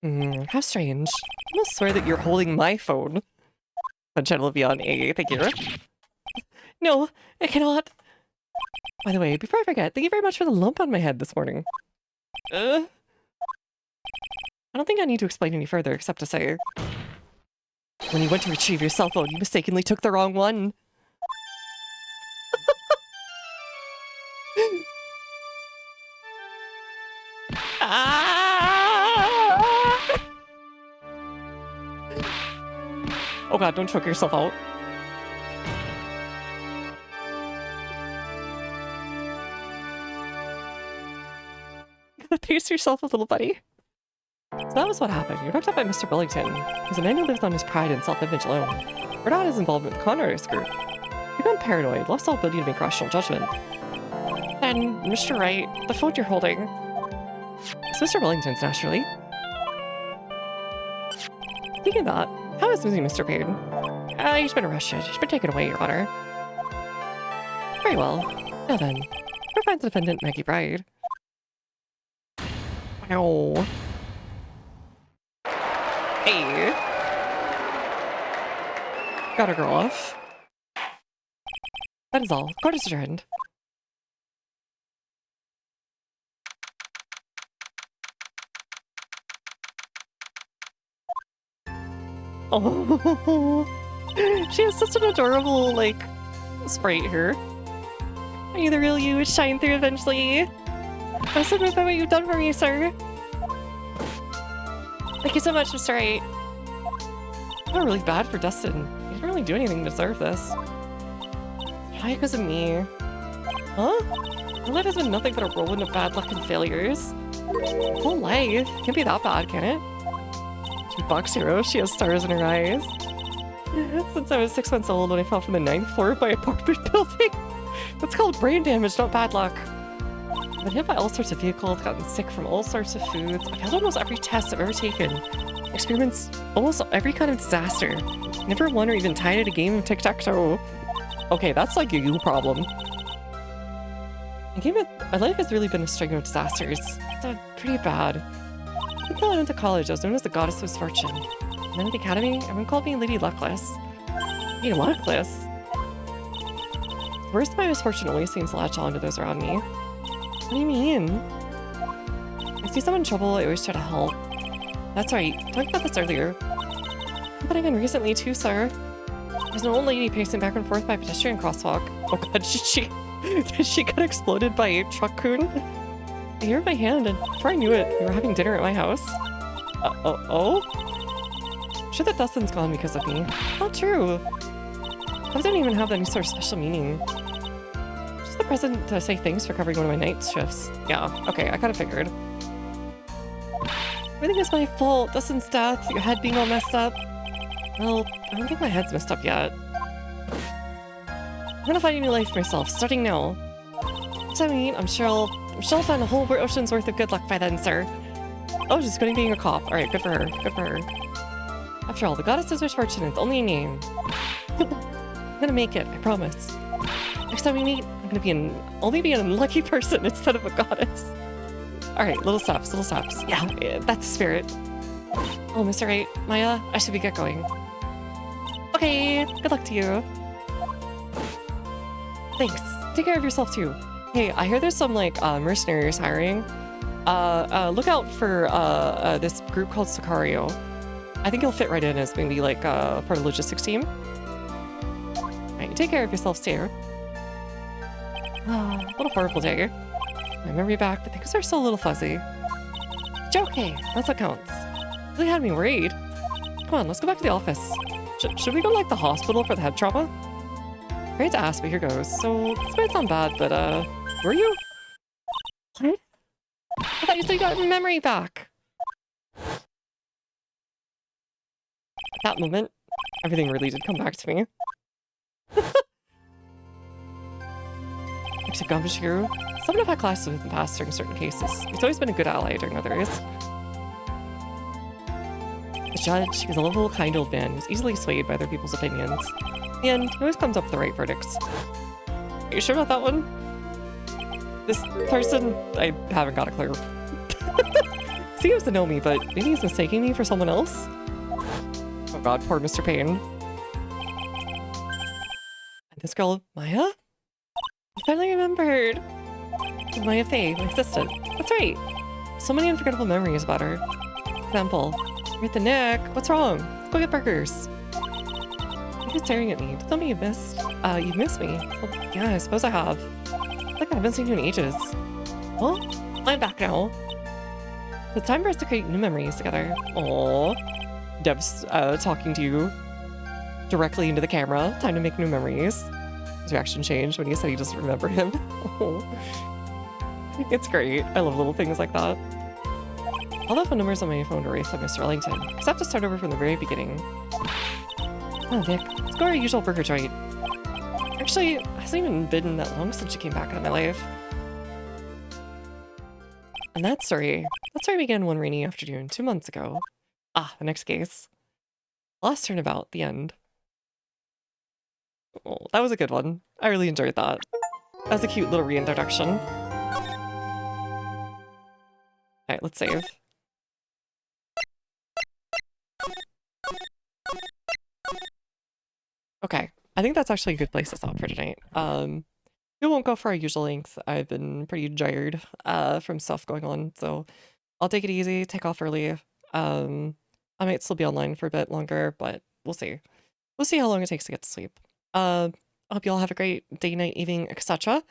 How strange. I almost swear that you're holding my phone. On Channel Beyond A, thank you. No, I cannot. By the way, before I forget, thank you very much for the lump on my head this morning. I don't think I need to explain any further, except to say... When you went to retrieve your cell phone, you mistakenly took the wrong one. Oh god, don't choke yourself out. Gotta pace yourself a little, buddy. So that was what happened. You're knocked up by Mr. Billington. He's a man who lives on his pride and self-image alone. We're not his involvement with the con artist group. You've become paranoid, lost all ability to make rational judgment. And, Mr. Wright, the phone you're holding... It's Mr. Billington's, naturally. Speaking of that, how is losing Mr. Payne? He's been arrested. He's been taken away, Your Honor. Very well. Now then, where finds the defendant, Maggie Bride? Ow. Hey. Got her girl off. That is all. Court is adjourned. Oh, she has such an adorable, like, sprite here. Are you the real you which shine through eventually? I'm so moved by what you've done for me, sir. Thank you so much, Mr. Wright. I feel really bad for Dustin. He didn't really do anything to deserve this. Why because of me? Huh? My life has been nothing but a whirlwind of bad luck and failures. Whole life can't be that bad, can it? Box hero, she has stars in her eyes. Since I was 6 months old when I fell from the 9th floor of my apartment building. That's called brain damage, not bad luck. I've been hit by all sorts of vehicles, gotten sick from all sorts of foods. I've had almost every test I've ever taken. Experienced almost every kind of disaster. Never won or even tied at a game of tic-tac-toe. Okay, that's like a you problem. My life has really been a string of disasters. It's pretty bad. Until I went to college, I was known as the Goddess of Misfortune. And then at the academy, everyone called me Lady Luckless. Lady Luckless? The worst of my misfortune always seems to latch on to those around me. What do you mean? I see someone in trouble, I always try to help. That's right, I talked about this earlier. But again recently too, sir. There's an old lady pacing back and forth by a pedestrian crosswalk. Oh god, did she get exploded by a truck coon? I heard my hand, and before I knew it, we were having dinner at my house. Oh? I'm sure that Dustin's gone because of me. Not true. Love didn't even have any sort of special meaning. Just the present to say thanks for covering one of my night shifts. Yeah, okay, I kind of figured. Everything is my fault. Dustin's death, your head being all messed up. Well, I don't think my head's messed up yet. I'm gonna find a new life for myself, starting now. Which I mean, I'm sure I'll find a whole ocean's worth of good luck by then, sir. Oh, she's quitting being a cop. Alright, good for her. Good for her. After all, the goddess is misfortune. It's only a name. I'm gonna make it, I promise. Next time we meet, I'm gonna only be an unlucky person instead of a goddess. Alright, little steps, little steps. Yeah, that's the spirit. Oh, Mr. Right, Maya, I should get going. Okay, good luck to you. Thanks. Take care of yourself too. Hey, I hear there's some like mercenaries hiring. Look out for this group called Sicario. I think he'll fit right in as maybe like part of the logistics team. Alright, take care of yourself too. What a horrible day. My memory back, but things are still a little fuzzy. It's okay, that's what counts. Really had me worried. Come on, let's go back to the office. Should we go like the hospital for the head trauma? Great to ask, but here goes. So, this might sound bad, but were you? What? I thought you said you got your memory back. At that moment, everything really did come back to me. Except Gumshoe. Someone I've had classes with in the past during certain cases. He's always been a good ally during others. The judge, he's a lovable, kind old man who's easily swayed by other people's opinions. And he always comes up with the right verdicts. Are you sure about that one? This person, I haven't got a clue. Seems to know me, but maybe he's mistaking me for someone else? Oh god, poor Mr. Payne. And this girl, Maya? I finally remembered. Maya Fey, my assistant. That's right. So many unforgettable memories about her. For example, you're at the Nick. What's wrong? Let's go get burgers. You're staring at me. Tell me you missed. You missed me. Well, yeah, I suppose I have. Like I haven't seen you in ages. Well, I'm back now. It's time for us to create new memories together. Aww. Dev's talking to you directly into the camera. Time to make new memories. His reaction changed when he said he doesn't remember him. It's great. I love little things like that. All the phone numbers on my phone are erased by Mr. Ellington, because I have to start over from the very beginning. Oh, Nick, let's go to our usual burger joint. Actually, it hasn't even been that long since she came back into my life. And that story began one rainy afternoon 2 months ago. Ah, the next case. Last turnabout, the end. Oh, that was a good one. I really enjoyed that. That was a cute little reintroduction. Alright, let's save. Okay, I think that's actually a good place to stop for tonight. We won't go for our usual length. I've been pretty tired from stuff going on, so I'll take it easy, take off early. I might still be online for a bit longer, but we'll see. We'll see how long it takes to get to sleep. I hope you all have a great day, night, evening, etc.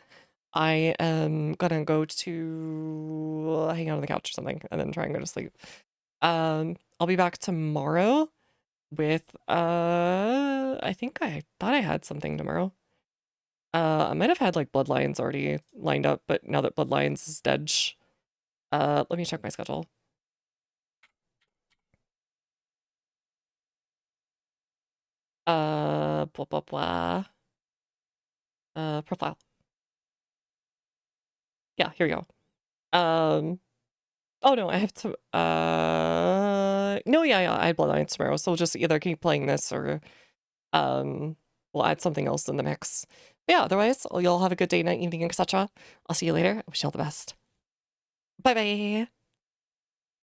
I am gonna go to hang out on the couch or something and then try and go to sleep. I'll be back tomorrow with I think I thought I had something tomorrow. I might have had like Bloodlines already lined up, but now that Bloodlines is dead, let me check my schedule. Blah blah blah. Profile. Yeah, here we go. Oh no, I have to no, yeah, I had Bloodlines tomorrow, so we'll just either keep playing this or we'll add something else in the mix. But yeah, otherwise, y'all have a good day, night, evening, etc. I'll see you later. I wish you all the best. Bye bye.